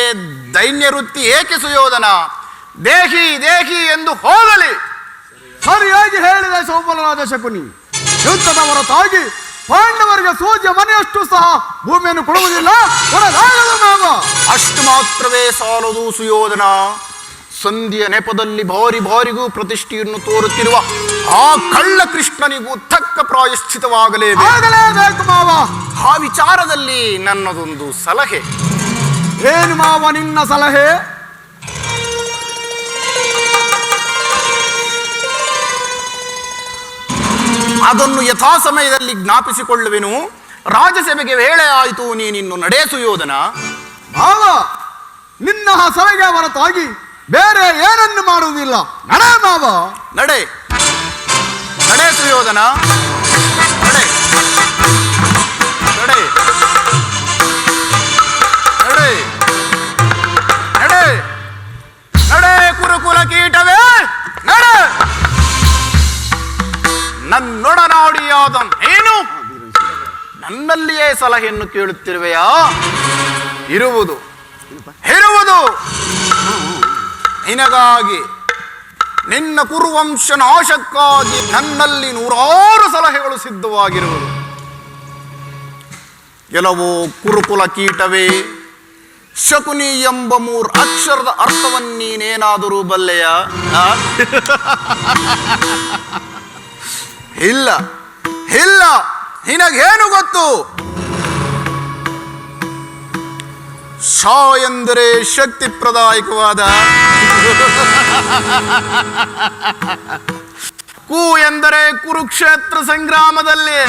ದೈನ್ಯ ವೃತ್ತಿ ಏಕೆ ಸುಯೋಧನ? ದೇಹಿ ದೇಹಿ ಎಂದು ಹೋಗಲಿ. ಸರಿಯಾಗಿ ಹೇಳಿದ ಸೋಮಲರಾಜ ಶಕುನಿ. ಯುದ್ಧದ ಹೊರತಾಗಿ ಪಾಂಡವರಿಗೆ ಸೂರ್ಯ ಮನೆಯಷ್ಟು ಸಹ ಭೂಮಿಯನ್ನು ಕೊಡುವುದಿಲ್ಲ, ಕೊಡಲಾಗದು ಮಾವ. ಅಷ್ಟು ಮಾತ್ರವೇ ಸಾಲದು ಸುಯೋಧನ. ಸಂಧಿಯ ನೆಪದಲ್ಲಿ ಬಾರಿಗೂ ಪ್ರತಿಷ್ಠೆಯನ್ನು ತೋರುತ್ತಿರುವ ಆ ಕಳ್ಳ ಕೃಷ್ಣನಿಗೂ ತಕ್ಕ ಪ್ರಾಯಶ್ಚಿತವಾಗಲೇಬೇಕು ಮಾವ. ಆ ವಿಚಾರದಲ್ಲಿ ನನ್ನದೊಂದು ಸಲಹೆ. ಏನು ಮಾವ ನಿನ್ನ ಸಲಹೆ? ಅದನ್ನು ಯಥಾ ಸಮಯದಲ್ಲಿ ಜ್ಞಾಪಿಸಿಕೊಳ್ಳುವೆನು. ರಾಜಸಭೆಗೆ ವೇಳೆ ಆಯಿತು, ನೀನಿನ್ನು ನಡೆ ಸುಯೋಧನ. ಮಾವ, ನಿನ್ನ ಸಲಹೆಗೆ ಹೊರತಾಗಿ ಬೇರೆ ಏನನ್ನು ಮಾಡುವುದಿಲ್ಲ. ನಡೆ ಮಾವ, ನಡೆ ನಡೆ ಸುಯೋಧನ, ನಡೆ ನಡೆ ನಡೆ ನಡೆ ನಡೆ ಕುರುಕುಲ ಕೀಟವೇ ನಡೆ. ನನ್ನೊಡನಾಡಿಯಾದ ನೀನು ನನ್ನಲ್ಲಿಯೇ ಸಲಹೆಯನ್ನು ಕೇಳುತ್ತಿರುವೆಯಾ? ಇರುವುದು ನಿನಗಾಗಿ, ನಿನ್ನ ಕುರುವಂಶ ನಾಶಕ್ಕಾಗಿ ನನ್ನಲ್ಲಿ 100 ಸಲಹೆಗಳು ಸಿದ್ಧವಾಗಿರುವುದು. ಕೆಲವು ಕುರುಕುಲ ಕೀಟವೇ, ಶಕುನಿ ಎಂಬ 3 ಅಕ್ಷರದ ಅರ್ಥವನ್ನೀನೇನಾದರೂ ಬಲ್ಲೆಯ? ಇಲ್ಲ, ನಿನಗೇನು ಗೊತ್ತು? ಶ ಎಂದರೆ ಶಕ್ತಿ ಪ್ರದಾಯಕವಾದ, ಕು ಎಂದರೆ ಕುರುಕ್ಷೇತ್ರ ಸಂಗ್ರಾಮದಲ್ಲಿ,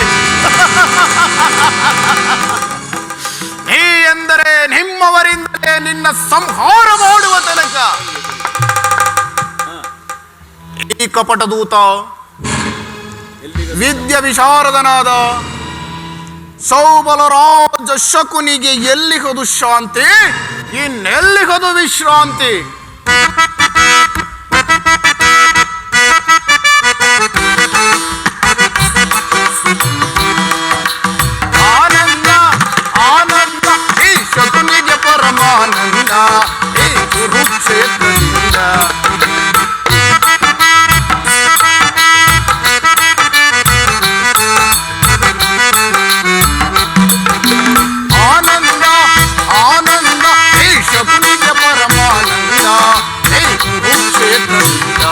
ನೀ ಎಂದರೆ ನಿಮ್ಮವರಿಂದಲೇ ನಿನ್ನ ಸಂಹಾರ ಮಾಡುವ ತನಕ. ಈ ಕಪಟದೂತ ವಿದ್ಯ ವಿಶಾರದನಾದ ಸೌಬಲರಾಜ ಶಕುನಿಗೆ ಎಲ್ಲಿಗದು ಶಾಂತಿ, ಇನ್ನೆಲ್ಲಿಗದು ವಿಶ್ರಾಂತಿ? ಆನಂದ ಆನಂದ ಈ ಶಕುನಿಗೆ ಪರಮಾನಂದ, ಈ ಕುರುಕ್ಷೇತ್ರದಿಂದ. ಆನಂದ ಆನಂದ ಈ ಶಕುನಿಗೆ ಪರಮಾನಂದ, ಈ ಕುರುಕ್ಷೇತ್ರದಿಂದ.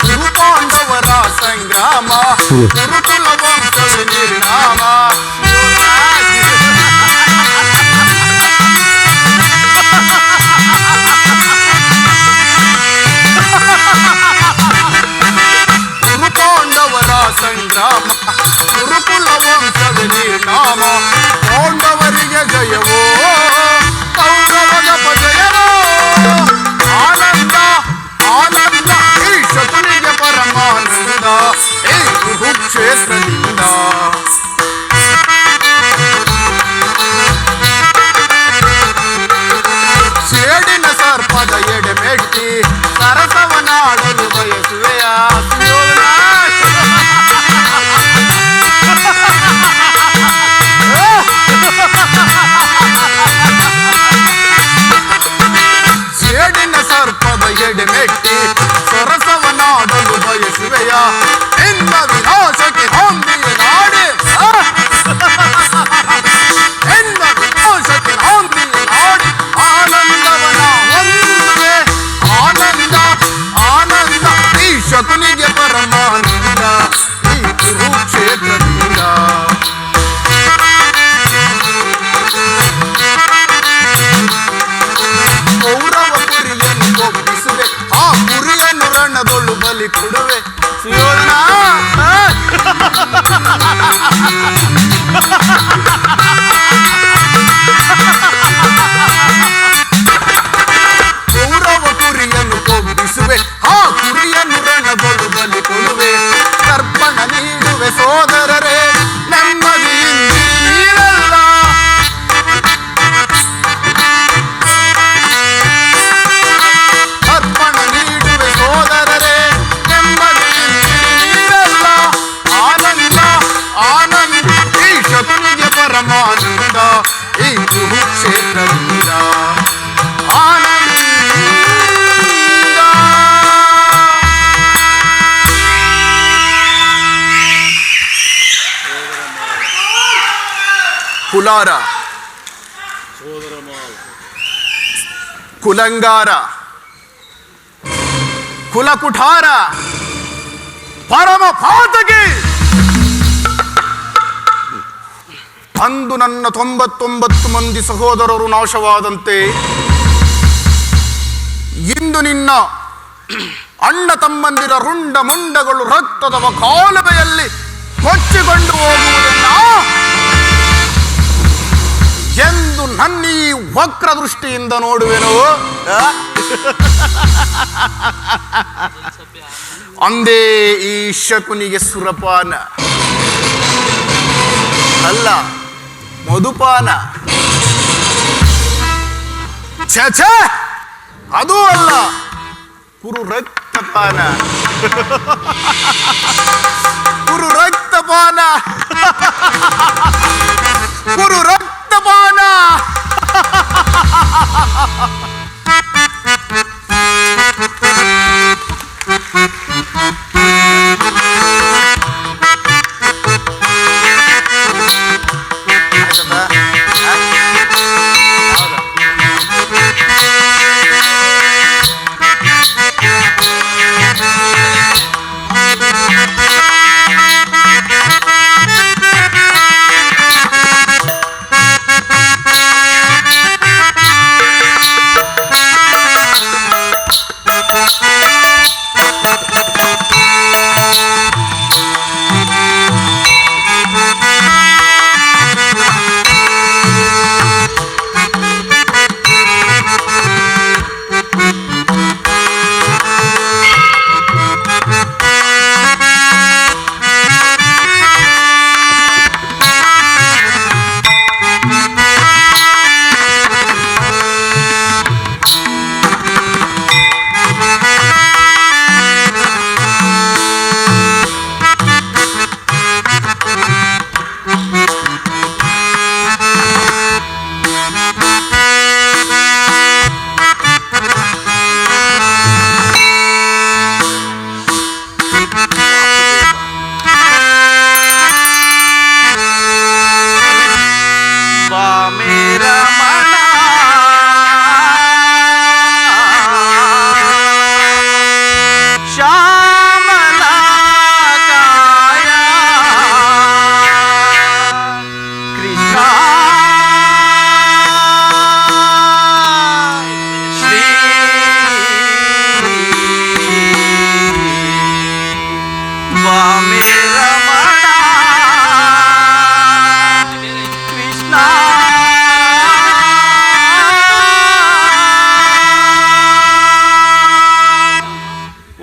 ಕುರುಪಾಂಡವರ ಸಂಗ್ರಾಮ, ಕುರುಕುಲ ವಂಶದ ನಿರ್ನಾಮ. ಕುರುಪಾಂಡವರ ಸಂಗ್ರಾಮ, ಕುರುಕುಲ ವಂಶದ ನಿರ್ನಾಮ. ಪಾಂಡವರಿಗೆ ಜಯವೋ, ಕೌರವನ ಜಯವೋ. ಆನಂದ ಆನಂದ ಈ ಶಕುನಿಗೆ ಪರಮಾನಂದ, ಈ ಕುರುಕ್ಷೇತ್ರದಿಂದ. ಸೇಡಿನ ಸರ್ಪದ ಎಡೆಮೆಟ್ಟಿ ಸರಸವನಾಡಲು ಬಯಸುವೆಯ ಸುಯೋಧನ? ಸೇಡಿನ ಸರ್ಪದ ಎಡೆಮೆಟ್ಟಿ ಸರಸವನಾಡಲು ಬಯಸುವೆಯ? ನಿನ್ನ ವಿನಾಶಕ್ಕೆ ಹೊಂದಿಯ ನಾಡೆ, ನಿನ್ನ ವಿನಾಶಕ್ಕೆ ಹೊಂದಿಯ ನಾಡಿ. ಆನಂದವನ ಹೊಂದುವೆ, ಆನಂದ ಆನಂದ ಈ ಶಕುನಿಗೆ ಪರಮಾನಂದ, ಈ ಕುರುಕ್ಷೇತ್ರದಿಂದ. ಕೌರವ ಕುರಿಯನ್ನು ಕೊಬ್ಬಿಸುವೆ, ಆ ಕುರಿಯನ್ನು ರಣದೊಳು ಬಲಿ ಕೊಡುವೆ ಸುಯೋಧನ. ಕೌರವ ಕುರಿಯನ್ನು ಕೊಬ್ಬಿಸುವೆ, ಆ ಕುರಿಯನ್ನು ರಣದೊಳು ಬಲಿ ಕೊಡುವೆ. ತರ್ಪಣ ನೀಡುವೆ ಸೋದರರೇ, ನೆಮ್ಮದಿಯಿಂದ ನೀರಲ್ಲ. ತರ್ಪಣ ನೀಡುವೆ ಸೋದರರೇ, ನೆಮ್ಮದಿಯಿಂದ ಕುಲಾರ, ಕುಲಂಗಾರ, ಕುಲಕುಠಾರ, ಪರಮ ಪಾತಕಿ. ಅಂದು ನನ್ನ 99 ಮಂದಿ ಸಹೋದರರು ನಾಶವಾದಂತೆ ಇಂದು ನಿನ್ನ ಅಣ್ಣ ತಮ್ಮಂದಿರ ರುಂಡ ಮುಂಡಗಳು ರಕ್ತದ ಕಾಲುವೆಯಲ್ಲಿ ಕೊಚ್ಚಿಕೊಂಡು ಹೋಗುವುದನ್ನ ಎಂದು ನನ್ನ ಈ ವಕ್ರ ದೃಷ್ಟಿಯಿಂದ ನೋಡುವೆನು. ಅಂದೇ ಈ ಶಕುನಿಗೆ ಸುರಪಾನ ಅಲ್ಲ, ಮಧುಪಾನ. ಛ, ಅದೂ ಅಲ್ಲ, ಕುರು ರಕ್ತಪಾನ. ಕುರು ರಕ್ತಪಾನ, ಕುರು ರಕ್ತಪಾನ.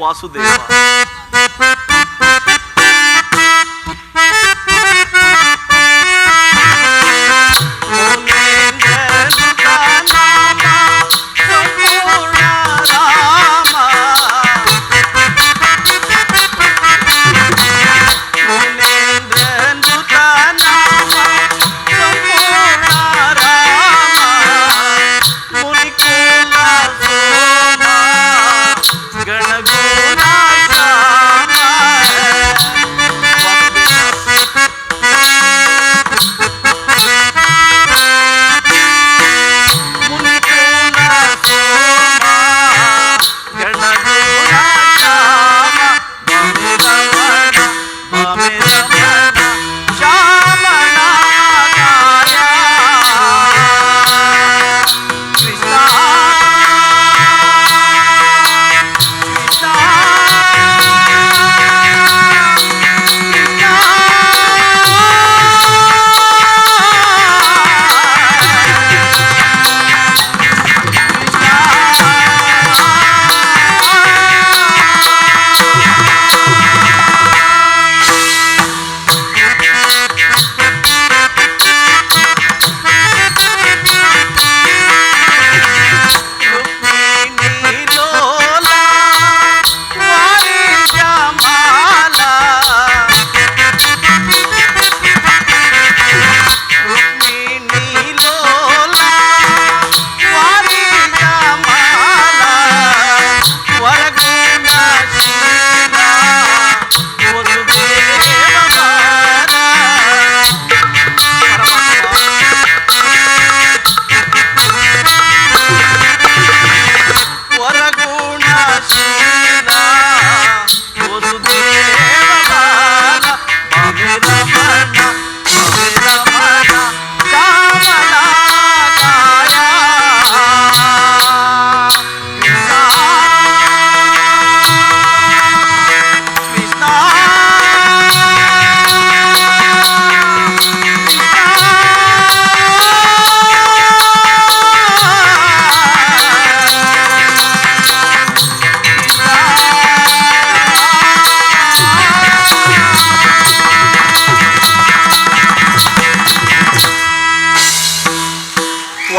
ವಾಸುದೇವ. ಗಣಗೋನಾಥ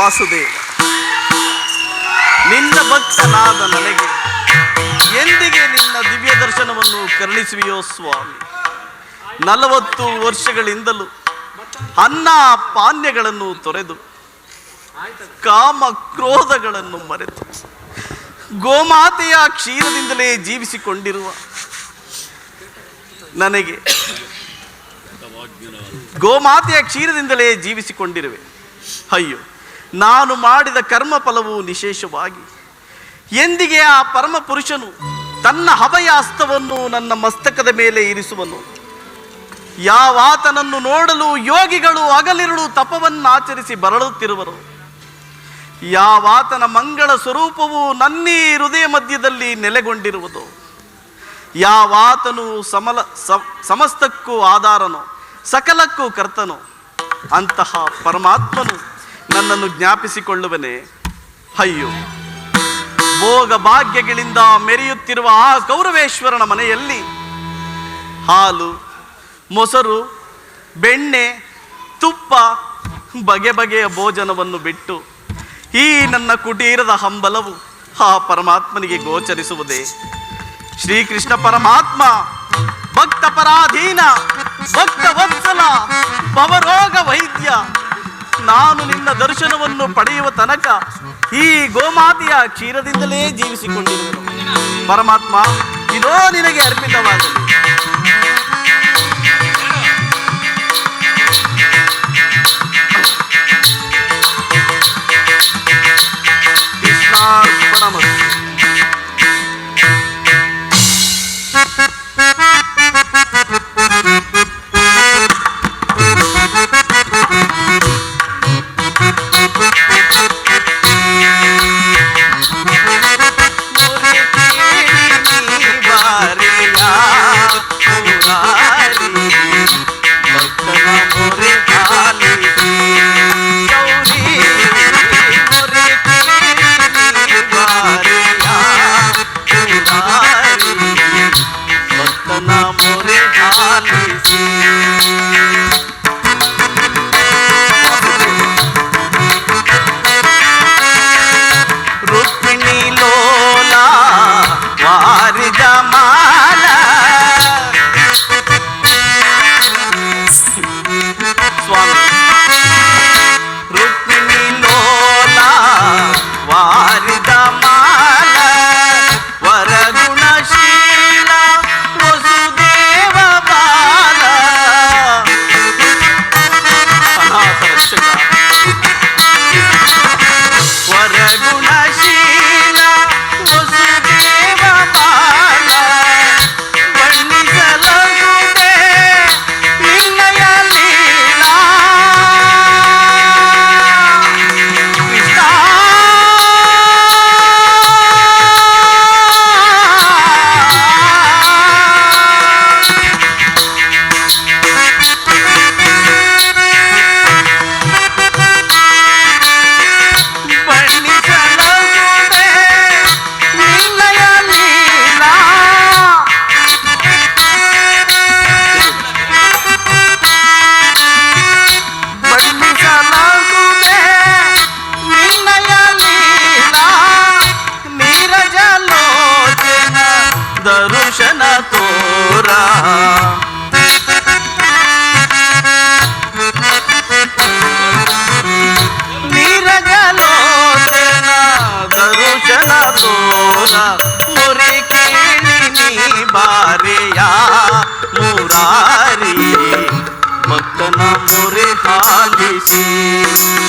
ವಾಸುದೇವ, ನಿನ್ನ ಭಕ್ತನಾದ ನನಗೆ ಎಂದಿಗೆ ನಿನ್ನ ದಿವ್ಯ ದರ್ಶನವನ್ನು ಕರುಣಿಸುವೆಯೋ ಸ್ವಾಮಿ. 40 ವರ್ಷಗಳಿಂದಲೂ ಅನ್ನ ಪಾನೀಯಗಳನ್ನು ತೊರೆದು ಕಾಮ ಕ್ರೋಧಗಳನ್ನು ಮರೆತು ಗೋಮಾತೆಯ ಕ್ಷೀರದಿಂದಲೇ ಜೀವಿಸಿಕೊಂಡಿರುವ ನನಗೆ ಅಯ್ಯೋ, ನಾನು ಮಾಡಿದ ಕರ್ಮ ಫಲವು ನಿಶೇಷವಾಗಿ ಎಂದಿಗೆ ಆ ಪರಮ ಪುರುಷನು ತನ್ನ ಅಭಯ ಹಸ್ತವನ್ನು ನನ್ನ ಮಸ್ತಕದ ಮೇಲೆ ಇರಿಸುವನು? ಯಾವಾತನನ್ನು ನೋಡಲು ಯೋಗಿಗಳು ಹಗಲಿರುಳು ತಪವನ್ನಾಚರಿಸಿ ಬರಳುತ್ತಿರುವರು, ಯಾವಾತನ ಮಂಗಳ ಸ್ವರೂಪವು ನನ್ನೀ ಹೃದಯ ಮಧ್ಯದಲ್ಲಿ ನೆಲೆಗೊಂಡಿರುವುದು, ಯಾವಾತನು ಸಮಸ್ತಕ್ಕೂ ಆಧಾರನೋ ಸಕಲಕ್ಕೂ ಕರ್ತನೋ ಅಂತಹ ಪರಮಾತ್ಮನು ನನ್ನನ್ನು ಜ್ಞಾಪಿಸಿಕೊಳ್ಳುವನೇ? ಅಯ್ಯೋ, ಭೋಗ ಭಾಗ್ಯಗಳಿಂದ ಮೆರೆಯುತ್ತಿರುವ ಆ ಕೌರವೇಶ್ವರನ ಮನೆಯಲ್ಲಿ ಹಾಲು, ಮೊಸರು, ಬೆಣ್ಣೆ, ತುಪ್ಪ, ಬಗೆ ಬಗೆಯ ಭೋಜನವನ್ನು ಬಿಟ್ಟು ಈ ನನ್ನ ಕುಟೀರದ ಹಂಬಲವು ಆ ಪರಮಾತ್ಮನಿಗೆ ಗೋಚರಿಸುವುದೇ? ಶ್ರೀಕೃಷ್ಣ ಪರಮಾತ್ಮ ಭಕ್ತ ಪರಾಧೀನ, ಭಕ್ತ ವತ್ಸಲ, ಭವರೋಗ ವೈದ್ಯ, ನಾನು ನಿನ್ನ ದರ್ಶನವನ್ನು ಪಡೆಯುವ ತನಕ ಈ ಗೋಮಾತೆಯ ಕ್ಷೀರದಿಂದಲೇ ಜೀವಿಸಿಕೊಂಡಿರುವೆನು. ಪರಮಾತ್ಮ, ಇದೋ ನಿನಗೆ ಅರ್ಪಿತವಾಗಲಿ. ಕೃಷ್ಣಾರ್ಪಣಮಸ್ತು.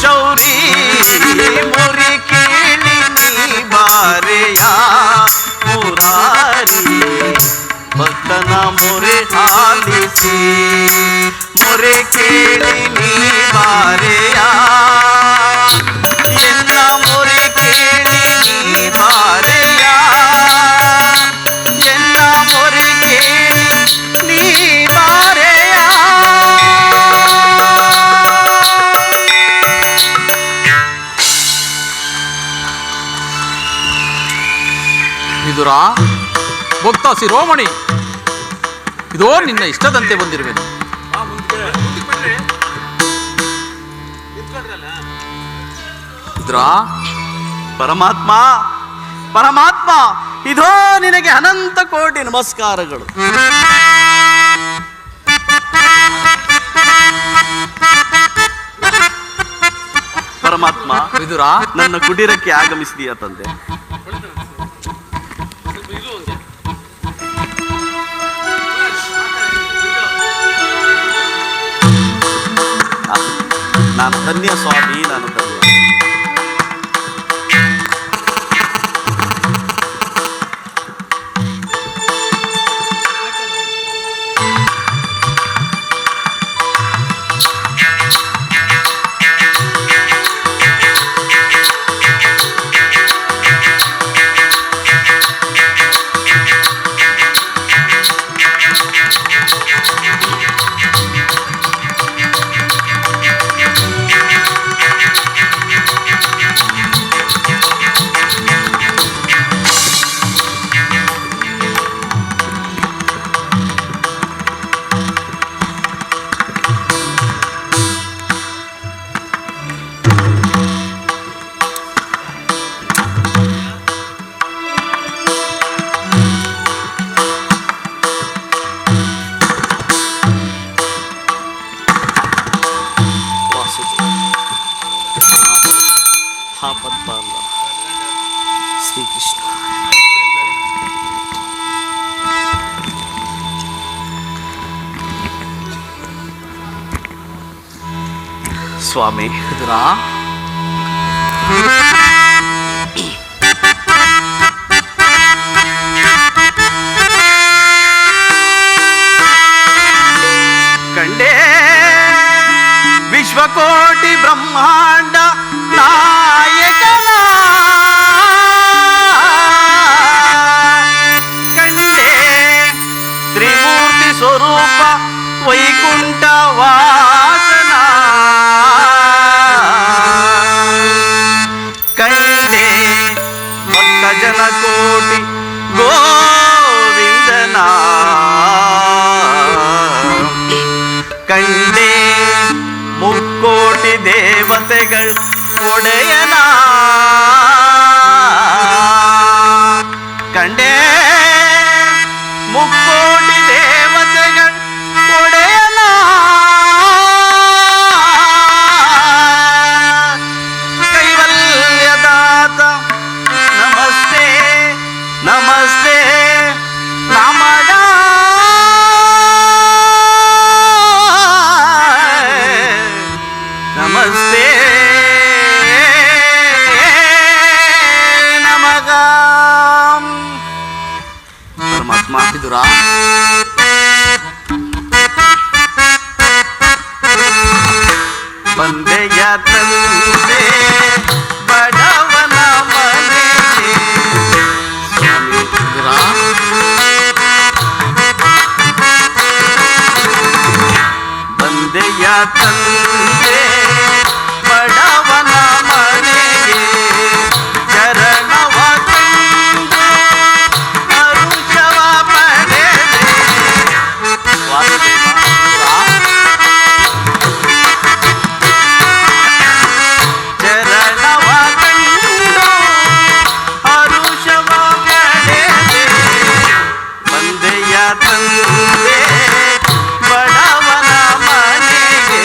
ಶೌರಿ ಮುರಿ ಕೇಳಿ ನೀ ಬಾರೆಯ ಮುರಾರಿ, ಭಕ್ತನ ಮೊರೆ ಆಲಿಸಿ. ಮೊರೆ ಕೇಳಿ ನೀ ಬಾರೆಯ, ಎನ್ನ ಮೊರೆ ಕೇಳಿ ನೀ ಬಾರೆಯ, ಎನ್ನ ಮೊರೆ ಕೇಳಿ ನೀ ಬಾರೆಯ. ವಿದುರ, ಭಕ್ತ ಶಿರೋಮಣಿ, ಇದೋ ನಿನ್ನ ಇಷ್ಟದಂತೆ ಬಂದಿರುವೆನು. ವಿದುರ. ಪರಮಾತ್ಮ ಪರಮಾತ್ಮ, ಇದೋ ನಿನಗೆ ಅನಂತ ಕೋಟಿ ನಮಸ್ಕಾರಗಳು. ಪರಮಾತ್ಮ ವಿದುರ, ನನ್ನ ಕುಟೀರಕ್ಕೆ ಆಗಮಿಸಿದೀಯ ತಂದೆ. ನಾನು ಧನ್ಯ ಸ್ವಾಮಿ, ನಾನು ಧನ್ಯ. ಶ್ರೀಕೃಷ್ಣ. ಸ್ವಾಮಿ ವಿದುರ, ಕಂಡೇ ವಿಶ್ವಕೋಟಿ ಬ್ರಹ್ಮಾಂಡ ನಾಯಕನ, ಕಂಡೇ ತ್ರಿಮೂರ್ತಿ ಸ್ವರೂಪ ವೈಕುಂಠ ವಾಸನ, ಕಂಡೇ ಭಕ್ತ ಜನ ಕೋಟಿ ಗೋವಿಂದನ, ಕಂಡೇ ಮುಕ್ಕೋಟಿ ದೇವತೆಗಳು ಒಡೆಯನ, ಕಂಡೇ ಮುಕ್ಕೋಟಿ ದೇವತೆಗಳು ಒಡೆಯನ, ಕೈವಲ್ಯದಾತ ನಮಸ್ತೆ ನಮಸ್ತೆ ನಮಗ, ನಮಸ್ತೆ ನಮಗ. ಪರಮಾತ್ಮ ವಿದುರ, ಬಂದೆಯ ತಂದೆ ಬಡವನ ಮನೆಗೆ. ಸ್ವಾಮಿ ವಿದುರ, ಬಂದೆಯ ತಂದೆ ಬಡವನ ಮನೆಗೆ, ಚರಣವ ಕಂಡು ಹರುಷವ ಪಡೆದೆ. ವಾಸುದೇವ ಚರಣವ ಕಂಡು ಹರುಷವ ಪಡೆದೆ, ಬಂದೆಯ ತಂದೆ ಬಡವನ ಮನೆಗೆ.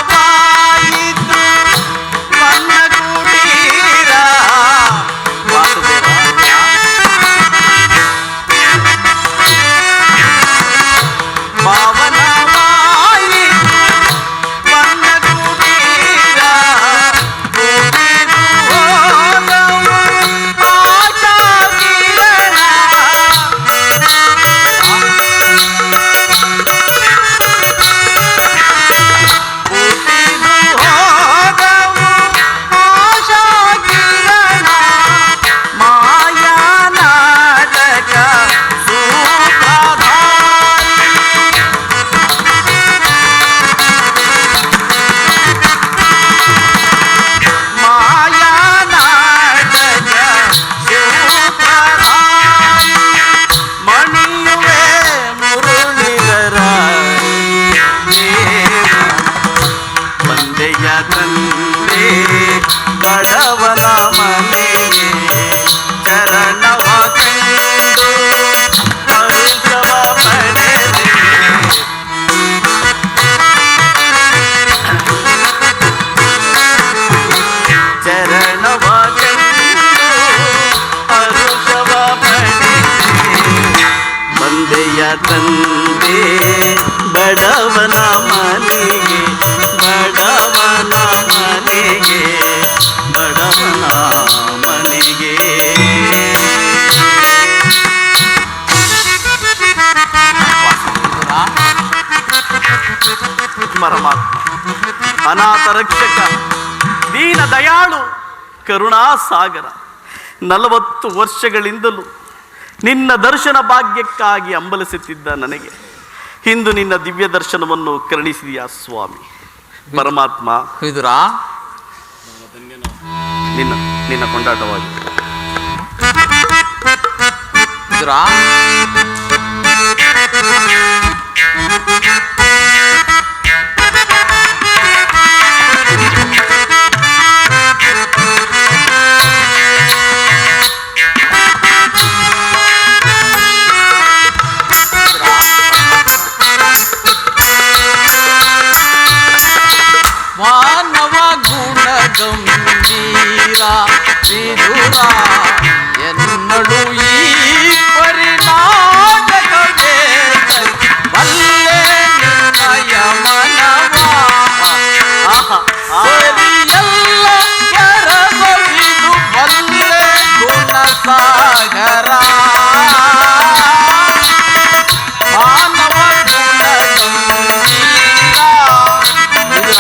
ಪಾವನವಾಯಿತು ನನ್ನ ಕುಟೀರ. ವಾಸುದೇವ ಪಾವನವಾಯಿತು ನನ್ನ ಕುಟೀರ, ಗೋಪಿ ಬಡವನ ಮನೆಗೆ ಚರಣವ ಕಂಡು ಹರುಷವ ಪಡೆದೆ. ಚರಣವ ಕಂಡು ಹರುಷವ ಪಡೆದೆ. ಬಂದೆಯ ತಂದೆ ಬಡವನ ಮನೆಗೆ, ಬಡವನ ಮನೆಗೆ, ಬಡವನ ಮನೆಗೆ. ಪರಮಾತ್ಮ ಅನಾಥ ರಕ್ಷಕ, ದೀನ ದಯಾಳು, ಕರುಣಾಸಾಗರ, 40 ವರ್ಷಗಳಿಂದಲೂ ನಿನ್ನ ದರ್ಶನ ಭಾಗ್ಯಕ್ಕಾಗಿ ಹಂಬಲಿಸುತ್ತಿದ್ದ ನನಗೆ ಇಂದು ನಿನ್ನ ದಿವ್ಯ ದರ್ಶನವನ್ನು ಕರುಣಿಸಿದೆಯಾ ಸ್ವಾಮಿ. ಪರಮಾತ್ಮ ವಿದುರ, ನಿನ್ನ ನಿನ್ನ ಕೊಂಡಾಟವಾಗಿದೆ. ವಿದುರ, ಮಾನವ ಗುಣ ಗಂಭೀರ ವಿದುರ ಎನ್ನಳು ಈ ಪರಿಣಾಮಕವೇ ಬಲ್ಲೆ ನಿನ್ನಯ ಮನವ ಸರಿಯಲ್ಲ ಸರಸವಿದು ಬಲ್ಲೆ ಗುಣಸಾಗರ. ಮಾನವ ಗುಣ ಗಂಭೀರ ವಿದುರ,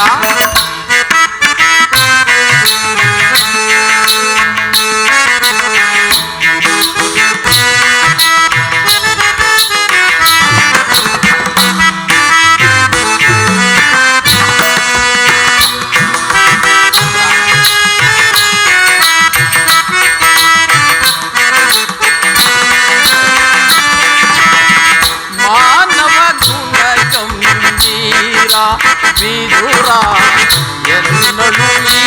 ಮಾನವ ಗುಣ ಗಂಭೀರ ವಿದುರ ಎನ್ನಳು ಈ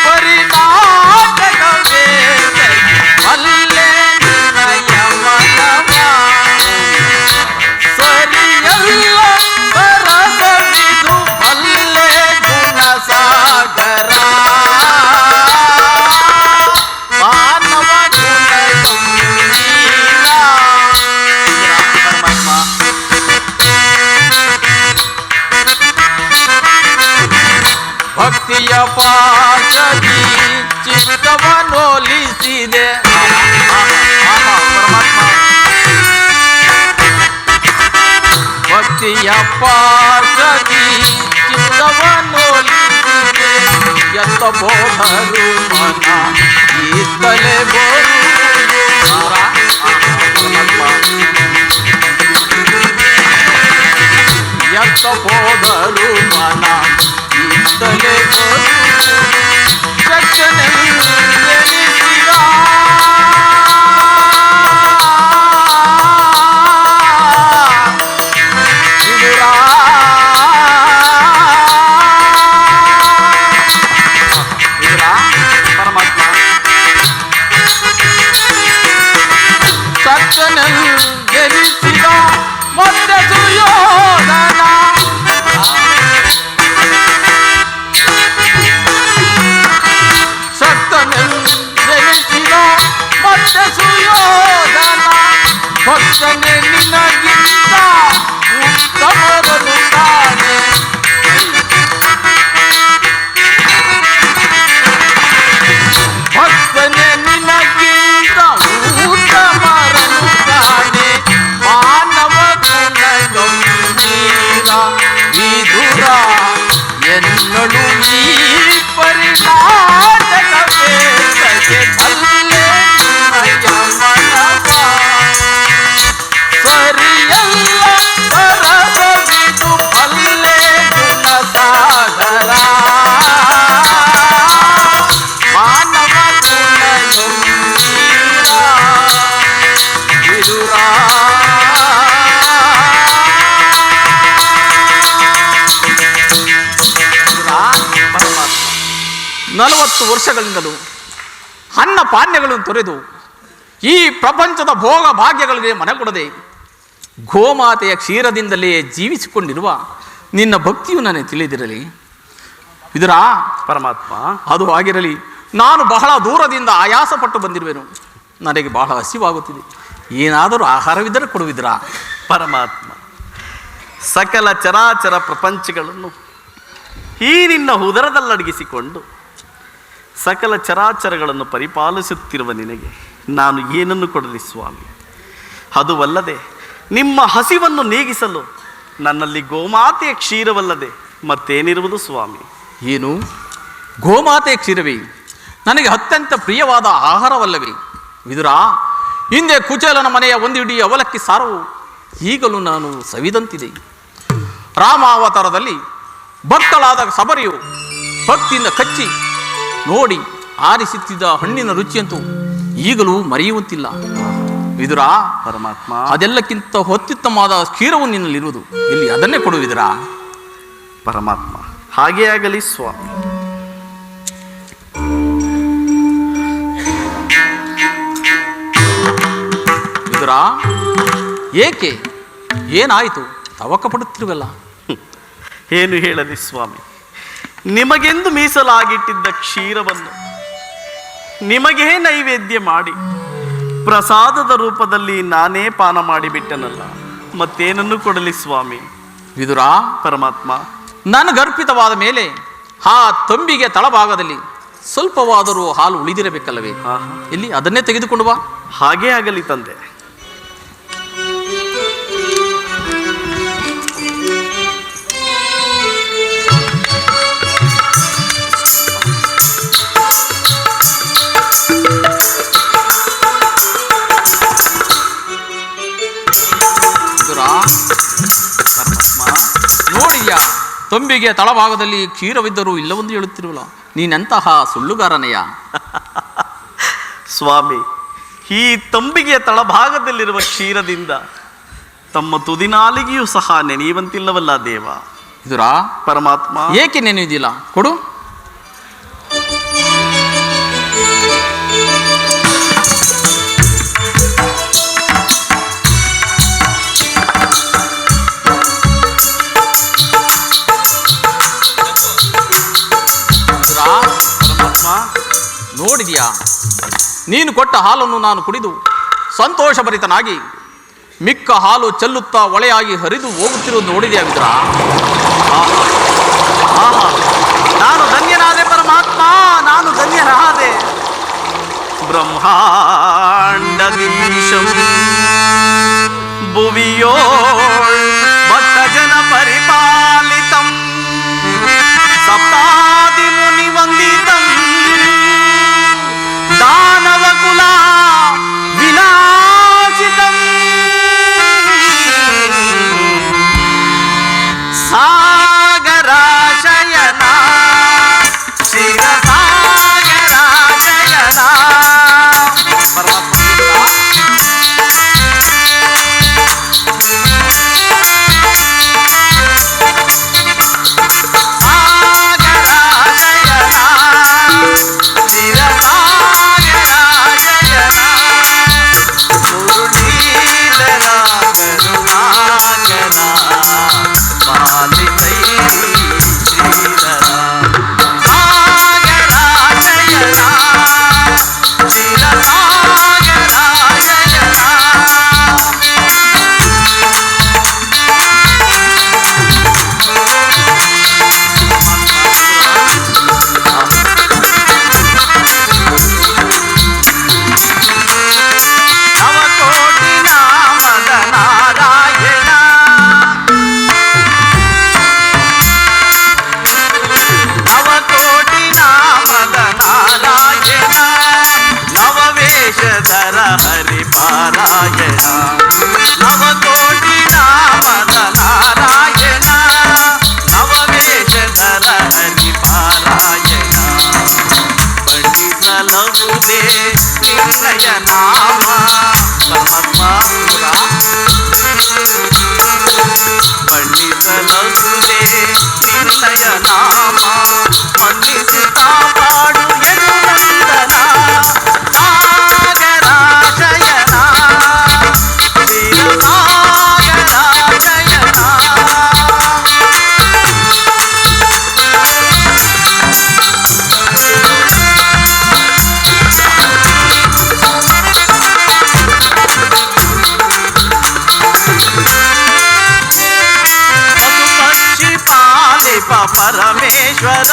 ಪರಿಣಾಮಕವೇ ಬಲ್ಲೆ ನಿನ್ನಯ ಮನವ ಸರಿಯಲ್ಲ ಸರಸವಿದು ಬಲ್ಲೆ ಗುಣಸಾಗರ. ಮಾನವ ಗುಣ ಗಂಭೀರ. ಪರಮಾತ್ಮ ಭಕ್ತಿಯ ಪಾಶದಿ ಚಿತ್ತವನ್ನೊಲಿಸಿದೆ. ಪರಮಾತ್ಮ ಭಕ್ತಿಯ ಪಾಶದಿ ಚಿತ್ತವನ್ನೊಲಿಸಿದೆ. ಎತ್ತ ಬೋಧರು ಮನ ಈತಲೆ ಬೋರು. ಎತ್ತ ಹೋದರು ಮನ ಈತಲೆ ಬೋರು. ಚಚ್ಚನೆನಿಸಿದ ವಿದುರ, ವಿದುರ, ಪರಮಾತ್ಮ ಸಚ್ಚನೆನಿಸಿದ ಮತ್ತೆ ಸುಯೋಧನ. ಸತ್ತನೆನಿಸಿದ ಮತ್ತೆ ಸುಯೋಧನ. ಭಕ್ತನೆ ನಿನಗಿಂತ ಉತ್ತಮರನು ಕಾಣೆ. ಭಕ್ತನೆ ನಿನಗಿಂತ ಉತ್ತಮರನು ಕಾಣೆ. ಮಾನವ ಗುಣ ಗಂಭೀರ ವಿದುರ ಎನ್ನಳು ಈ ಪರಿಣಾಮಕವೇ ಬಲ್ಲೆ ನಿನ್ನಯ ಮನವ 40 ವರ್ಷಗಳಿಂದಲೂ ಅನ್ನ ಪಾನೀಯಗಳನ್ನು ತೊರೆದು ಈ ಪ್ರಪಂಚದ ಭೋಗ ಭಾಗ್ಯಗಳಿಗೆ ಮನಕೊಡದೆ ಗೋಮಾತೆಯ ಕ್ಷೀರದಿಂದಲೇ ಜೀವಿಸಿಕೊಂಡಿರುವ ನಿನ್ನ ಭಕ್ತಿಯು ನನಗೆ ತಿಳಿದಿರಲಿ. ಇದರ ಪರಮಾತ್ಮ, ಅದು ಆಗಿರಲಿ. ನಾನು ಬಹಳ ದೂರದಿಂದ ಆಯಾಸಪಟ್ಟು ಬಂದಿರುವೆನು. ನನಗೆ ಬಹಳ ಹಸಿವಾಗುತ್ತಿದೆ. ಏನಾದರೂ ಆಹಾರವಿದ್ದರೆ ಕೊಡುವಿದ್ರಾ? ಪರಮಾತ್ಮ, ಸಕಲ ಚರಾಚರ ಪ್ರಪಂಚಗಳನ್ನು ಈ ನಿನ್ನ ಉದರದಲ್ಲಡಗಿಸಿಕೊಂಡು ಸಕಲ ಚರಾಚರಗಳನ್ನು ಪರಿಪಾಲಿಸುತ್ತಿರುವ ನಿನಗೆ ನಾನು ಏನನ್ನು ಕೊಡಲಿ ಸ್ವಾಮಿ? ಅದುವಲ್ಲದೆ ನಿಮ್ಮ ಹಸಿವನ್ನು ನೀಗಿಸಲು ನನ್ನಲ್ಲಿ ಗೋಮಾತೆಯ ಕ್ಷೀರವಲ್ಲದೆ ಮತ್ತೇನಿರುವುದು ಸ್ವಾಮಿ? ಏನು? ಗೋಮಾತೆಯ ಕ್ಷೀರವೇ ನನಗೆ ಅತ್ಯಂತ ಪ್ರಿಯವಾದ ಆಹಾರವಲ್ಲವೇ? ವಿದುರ, ಹಿಂದೆ ಕುಚೇಲನ ಮನೆಯ ಒಂದಿಡೀ ಅವಲಕ್ಕಿ ಸಾರವು ಈಗಲೂ ನಾನು ಸವಿದಂತಿದೆ. ರಾಮಾವತಾರದಲ್ಲಿ ಭಕ್ತಳಾದ ಸಬರಿಯು ಭಕ್ತಿಯಿಂದ ಕಚ್ಚಿ ನೋಡಿ ಆರಿಸುತ್ತಿದ್ದ ಹಣ್ಣಿನ ರುಚಿಯಂತೂ ಈಗಲೂ ಮರೆಯುವಂತಿಲ್ಲ. ವಿದುರ, ಪರಮಾತ್ಮ, ಅದೆಲ್ಲಕ್ಕಿಂತ ಅತ್ಯುತ್ತಮವಾದ ಕ್ಷೀರವು ನಿನ್ನಲ್ಲಿರುವುದು. ಇಲ್ಲಿ ಅದನ್ನೇ ಕೊಡುವಿದುರ. ಪರಮಾತ್ಮ, ಹಾಗೇ ಆಗಲಿ ಸ್ವಾಮಿ. ವಿದುರ, ಏಕೆ? ಏನಾಯಿತು? ತವಕ ಪಡುತ್ತಿರುವಲ್ಲ. ಏನು ಹೇಳಲಿ ಸ್ವಾಮಿ, ನಿಮಗೆಂದು ಮೀಸಲಾಗಿಟ್ಟಿದ್ದ ಕ್ಷೀರವನ್ನು ನಿಮಗೇ ನೈವೇದ್ಯ ಮಾಡಿ ಪ್ರಸಾದದ ರೂಪದಲ್ಲಿ ನಾನೇ ಪಾನ ಮಾಡಿಬಿಟ್ಟನಲ್ಲ, ಮತ್ತೇನನ್ನು ಕೊಡಲಿ ಸ್ವಾಮಿ? ವಿದುರ, ಪರಮಾತ್ಮ, ನನಗರ್ಪಿತವಾದ ಮೇಲೆ ಆ ತಂಬಿಗೆ ತಳಭಾಗದಲ್ಲಿ ಸ್ವಲ್ಪವಾದರೂ ಹಾಲು ಉಳಿದಿರಬೇಕಲ್ಲವೇ? ಇಲ್ಲಿ ಅದನ್ನೇ ತೆಗೆದುಕೊಂಡು ಬಾ. ಹಾಗೇ ಆಗಲಿ ತಂದೆ. ನೋಡಿದ್ಯಾ, ತಂಬಿಗೆ ತಳಭಾಗದಲ್ಲಿ ಕ್ಷೀರವಿದ್ದರೂ ಇಲ್ಲವೆಂದು ಹೇಳುತ್ತಿರುವಲ್ಲ. ನೀನೆಂತಹ ಸುಳ್ಳುಗಾರನೆಯ? ಸ್ವಾಮಿ, ಈ ತಂಬಿಗೆಯ ತಳಭಾಗದಲ್ಲಿರುವ ಕ್ಷೀರದಿಂದ ತಮ್ಮ ತುದಿನಾಲಿಗೆಯೂ ಸಹ ನೆನೆಯುವಂತಿಲ್ಲವಲ್ಲ ದೇವ? ವಿದುರ, ಪರಮಾತ್ಮ, ಏಕೆ ನೆನೆಯುವುದಿಲ್ಲ? ಕೊಡು. ನೋಡಿದ್ಯಾ, ನೀನು ಕೊಟ್ಟ ಹಾಲನ್ನು ನಾನು ಕುಡಿದು ಸಂತೋಷಭರಿತನಾಗಿ ಮಿಕ್ಕ ಹಾಲು ಚೆಲ್ಲುತ್ತಾ ಒಳೆಯಾಗಿ ಹರಿದು ಹೋಗುತ್ತಿರುವುದು ನೋಡಿದ್ಯಾ ವಿದುರ? ನಾನು ಧನ್ಯನಾದೆ ಪರಮಾತ್ಮ, ನಾನು ಧನ್ಯನಾದೆ. ಬ್ರಹ್ಮಾಂಡದೀಶಂ ಭುವಿಯೋ ಭಕ್ತಜನ ಪರಿಪಾಲಿತಂ ಸಪ್ತಾದಿ ಮುನಿ ವಂದಿತಂ ದಾನವ ಕುಲ ವಿನಾಶಿತಂ ಸಾಗರಾಶಯನ ಕ್ಷೀರಸಾಗರಾಶಯನ. ನಿನ್ನಯ ನಾಮ ಮನ್ನಿಸಿ ಕಾಪಾಡ ಪರಮೇಶ್ವರ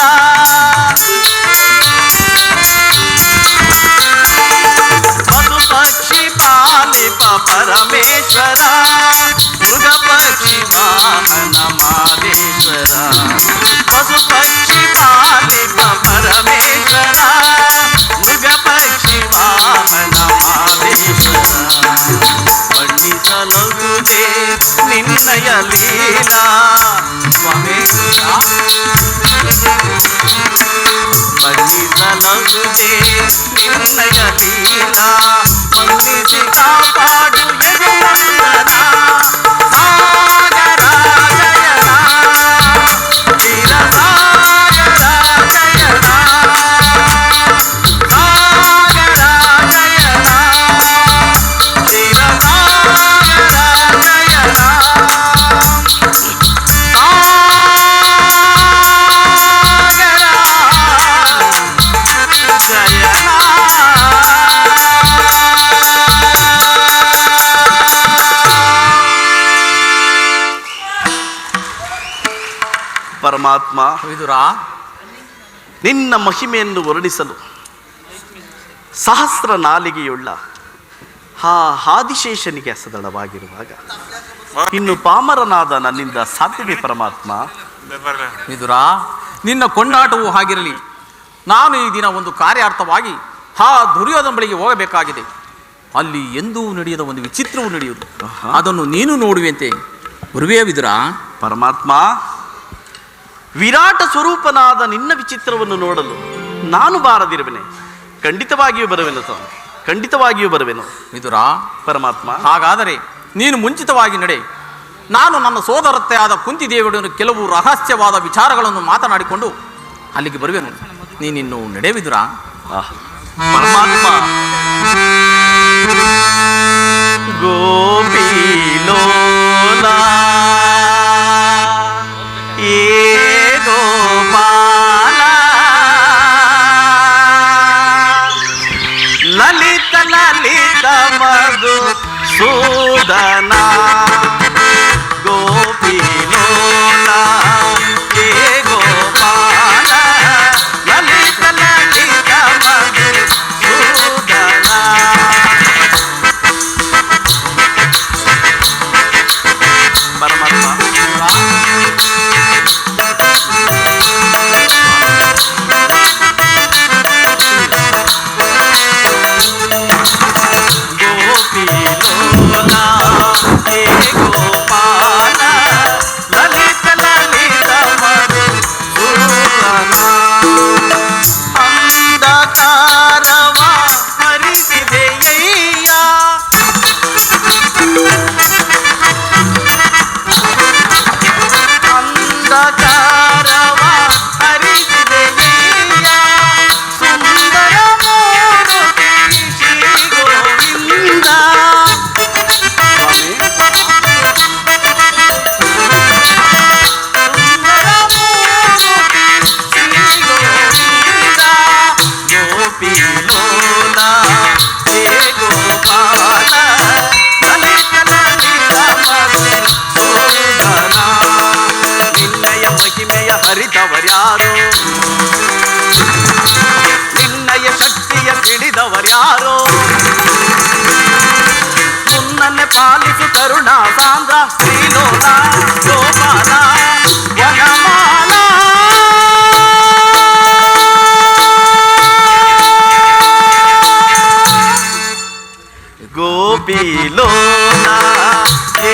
ಪಶು ಪಕ್ಷಿ ಪಾಲಿಪ ಪರಮೇಶ್ವರ ಮೃಗ ಪಕ್ಷಿ ವಾಹನ ಮಾದೇಶ್ವರ ಪಶು ಪಕ್ಷಿ ಪಾಲಿಪ ಪರಮೇಶ್ವರ ಮೃಗ ಪಕ್ಷಿ ವಾಹನ ಮಾದೇಶ್ವರ ಬಣ್ಣಿಸಲಗುದೆ ನಿನ್ನಯ ಲೀಲಾ ಸ್ವಾಮಿ ಬಣ್ಣಿಸಲಗುದೆ ನಿನ್ನಯ ಲೀಲಾ ಮನ್ನಿಸಿ ಕಾಪಾಡು ಯಜಮಾನನ ಸಾಗರ ಜಯನ ತೀರ ಸಾಗರ ಜಯನ ಸಾಗರ ಜಯನ ತೀರ ಸಾಗರ ಜಯನ ಪರಮಾತ್ಮ ವಿದುರ, ನಿನ್ನ ಮಹಿಮೆಯನ್ನು ವರ್ಣಿಸಲು ಸಹಸ್ರ ನಾಲಿಗೆಯುಳ್ಳ ಆ ಆದಿಶೇಷನಿಗೆ ಸದಳವಾಗಿರುವಾಗ ಇನ್ನು ಪಾಮರನಾದ ನನ್ನಿಂದ ಸಾಧ್ಯವೇ ಪರಮಾತ್ಮ? ವಿದುರ, ನಿನ್ನ ಕೊಂಡಾಟವೂ ಹಾಗಿರಲಿ. ನಾನು ಈ ದಿನ ಒಂದು ಕಾರ್ಯಾರ್ಥವಾಗಿ ಆ ದುರ್ಯೋಧನ ಬಳಿಗೆ ಹೋಗಬೇಕಾಗಿದೆ. ಅಲ್ಲಿ ಎಂದೂ ನಡೆಯದ ಒಂದು ವಿಚಿತ್ರವು ನಡೆಯುವುದು, ಅದನ್ನು ನೀನು ನೋಡುವಂತೆ ಬರುವೆ ವಿದುರ. ಪರಮಾತ್ಮ, ವಿರಾಟ ಸ್ವರೂಪನಾದ ನಿನ್ನ ವಿಚಿತ್ರವನ್ನು ನೋಡಲು ನಾನು ಬಾರದಿರುವೆನೆ? ಖಂಡಿತವಾಗಿಯೂ ಬರುವೆನು ಸ್ವಾಮಿ, ಖಂಡಿತವಾಗಿಯೂ ಬರುವೆನು ವಿದುರ. ಪರಮಾತ್ಮ, ಹಾಗಾದರೆ ನೀನು ಮುಂಚಿತವಾಗಿ ನಡೆ. ನಾನು ನನ್ನ ಸೋದರತ್ತೆ ಆದ ಕುಂತಿದೇವಿಯನ್ನು ಕೆಲವು ರಹಸ್ಯವಾದ ವಿಚಾರಗಳನ್ನು ಮಾತನಾಡಿಕೊಂಡು ಅಲ್ಲಿಗೆ ಬರುವೆನು. ನೀನಿನ್ನು ನಡೆ ವಿದುರ. ಪರಮಾತ್ಮ, ಗೋಪಿಲೋಲ ಏ ಗೋಪಾಲ ಲಲಿತ ಲಲಿತ ಮಧು ಸೂದನ ಗೋಪಿಲೋಲ ಏ ಗೋಪಾಲ ಲಲಿತ ಲಲಿತ ಮಧು ಸೂದನ. ಪರಮಾತ್ಮ, ಗೋಪಿಲೋಲ ಹೇ ಗೋಪಾಲ ಲಲಿತ ಲಲಿತ ಮಧು ಸೂದನ. ಅಂಧಕಾರವ ಹರಿಸಿದೆಯಯ್ಯ ಅಂಧಕಾರವ ಹರಿಸಿದೆಯಯ್ಯ ಸುಂದರ ಮೂರುತಿ ಶ್ರೀ ಗೋವಿಂದ. ಸ್ವಾಮಿ, ಸುಂದರ ಮೂರುತಿ ಶ್ರೀ ಗೋವಿಂದ. ಗೋಪಿಲೋಲ ಹೇ ಗೋಪಾಲ ಲಲಿತ ಲಲಿತ ಮಧು ಸೂದನ. ನಿನ್ನಯ ಮಹಿಮೆಯ ಹರಿದವರ್ಯಾರೋ, ನಿನ್ನಯ ಶಕ್ತಿಯ ತಿಳಿದವರ್ಯಾರೋ, ಮುನ್ನನ್ನೇ ಪಾಲಿಸು ಕರುಣಾ ಸಾಂದ್ರ ಶ್ರೀಲೋಲ ಗೋಪಾಲ ವನಮಾಲ. ಗೋಪಿಲೋಲ ಹೇ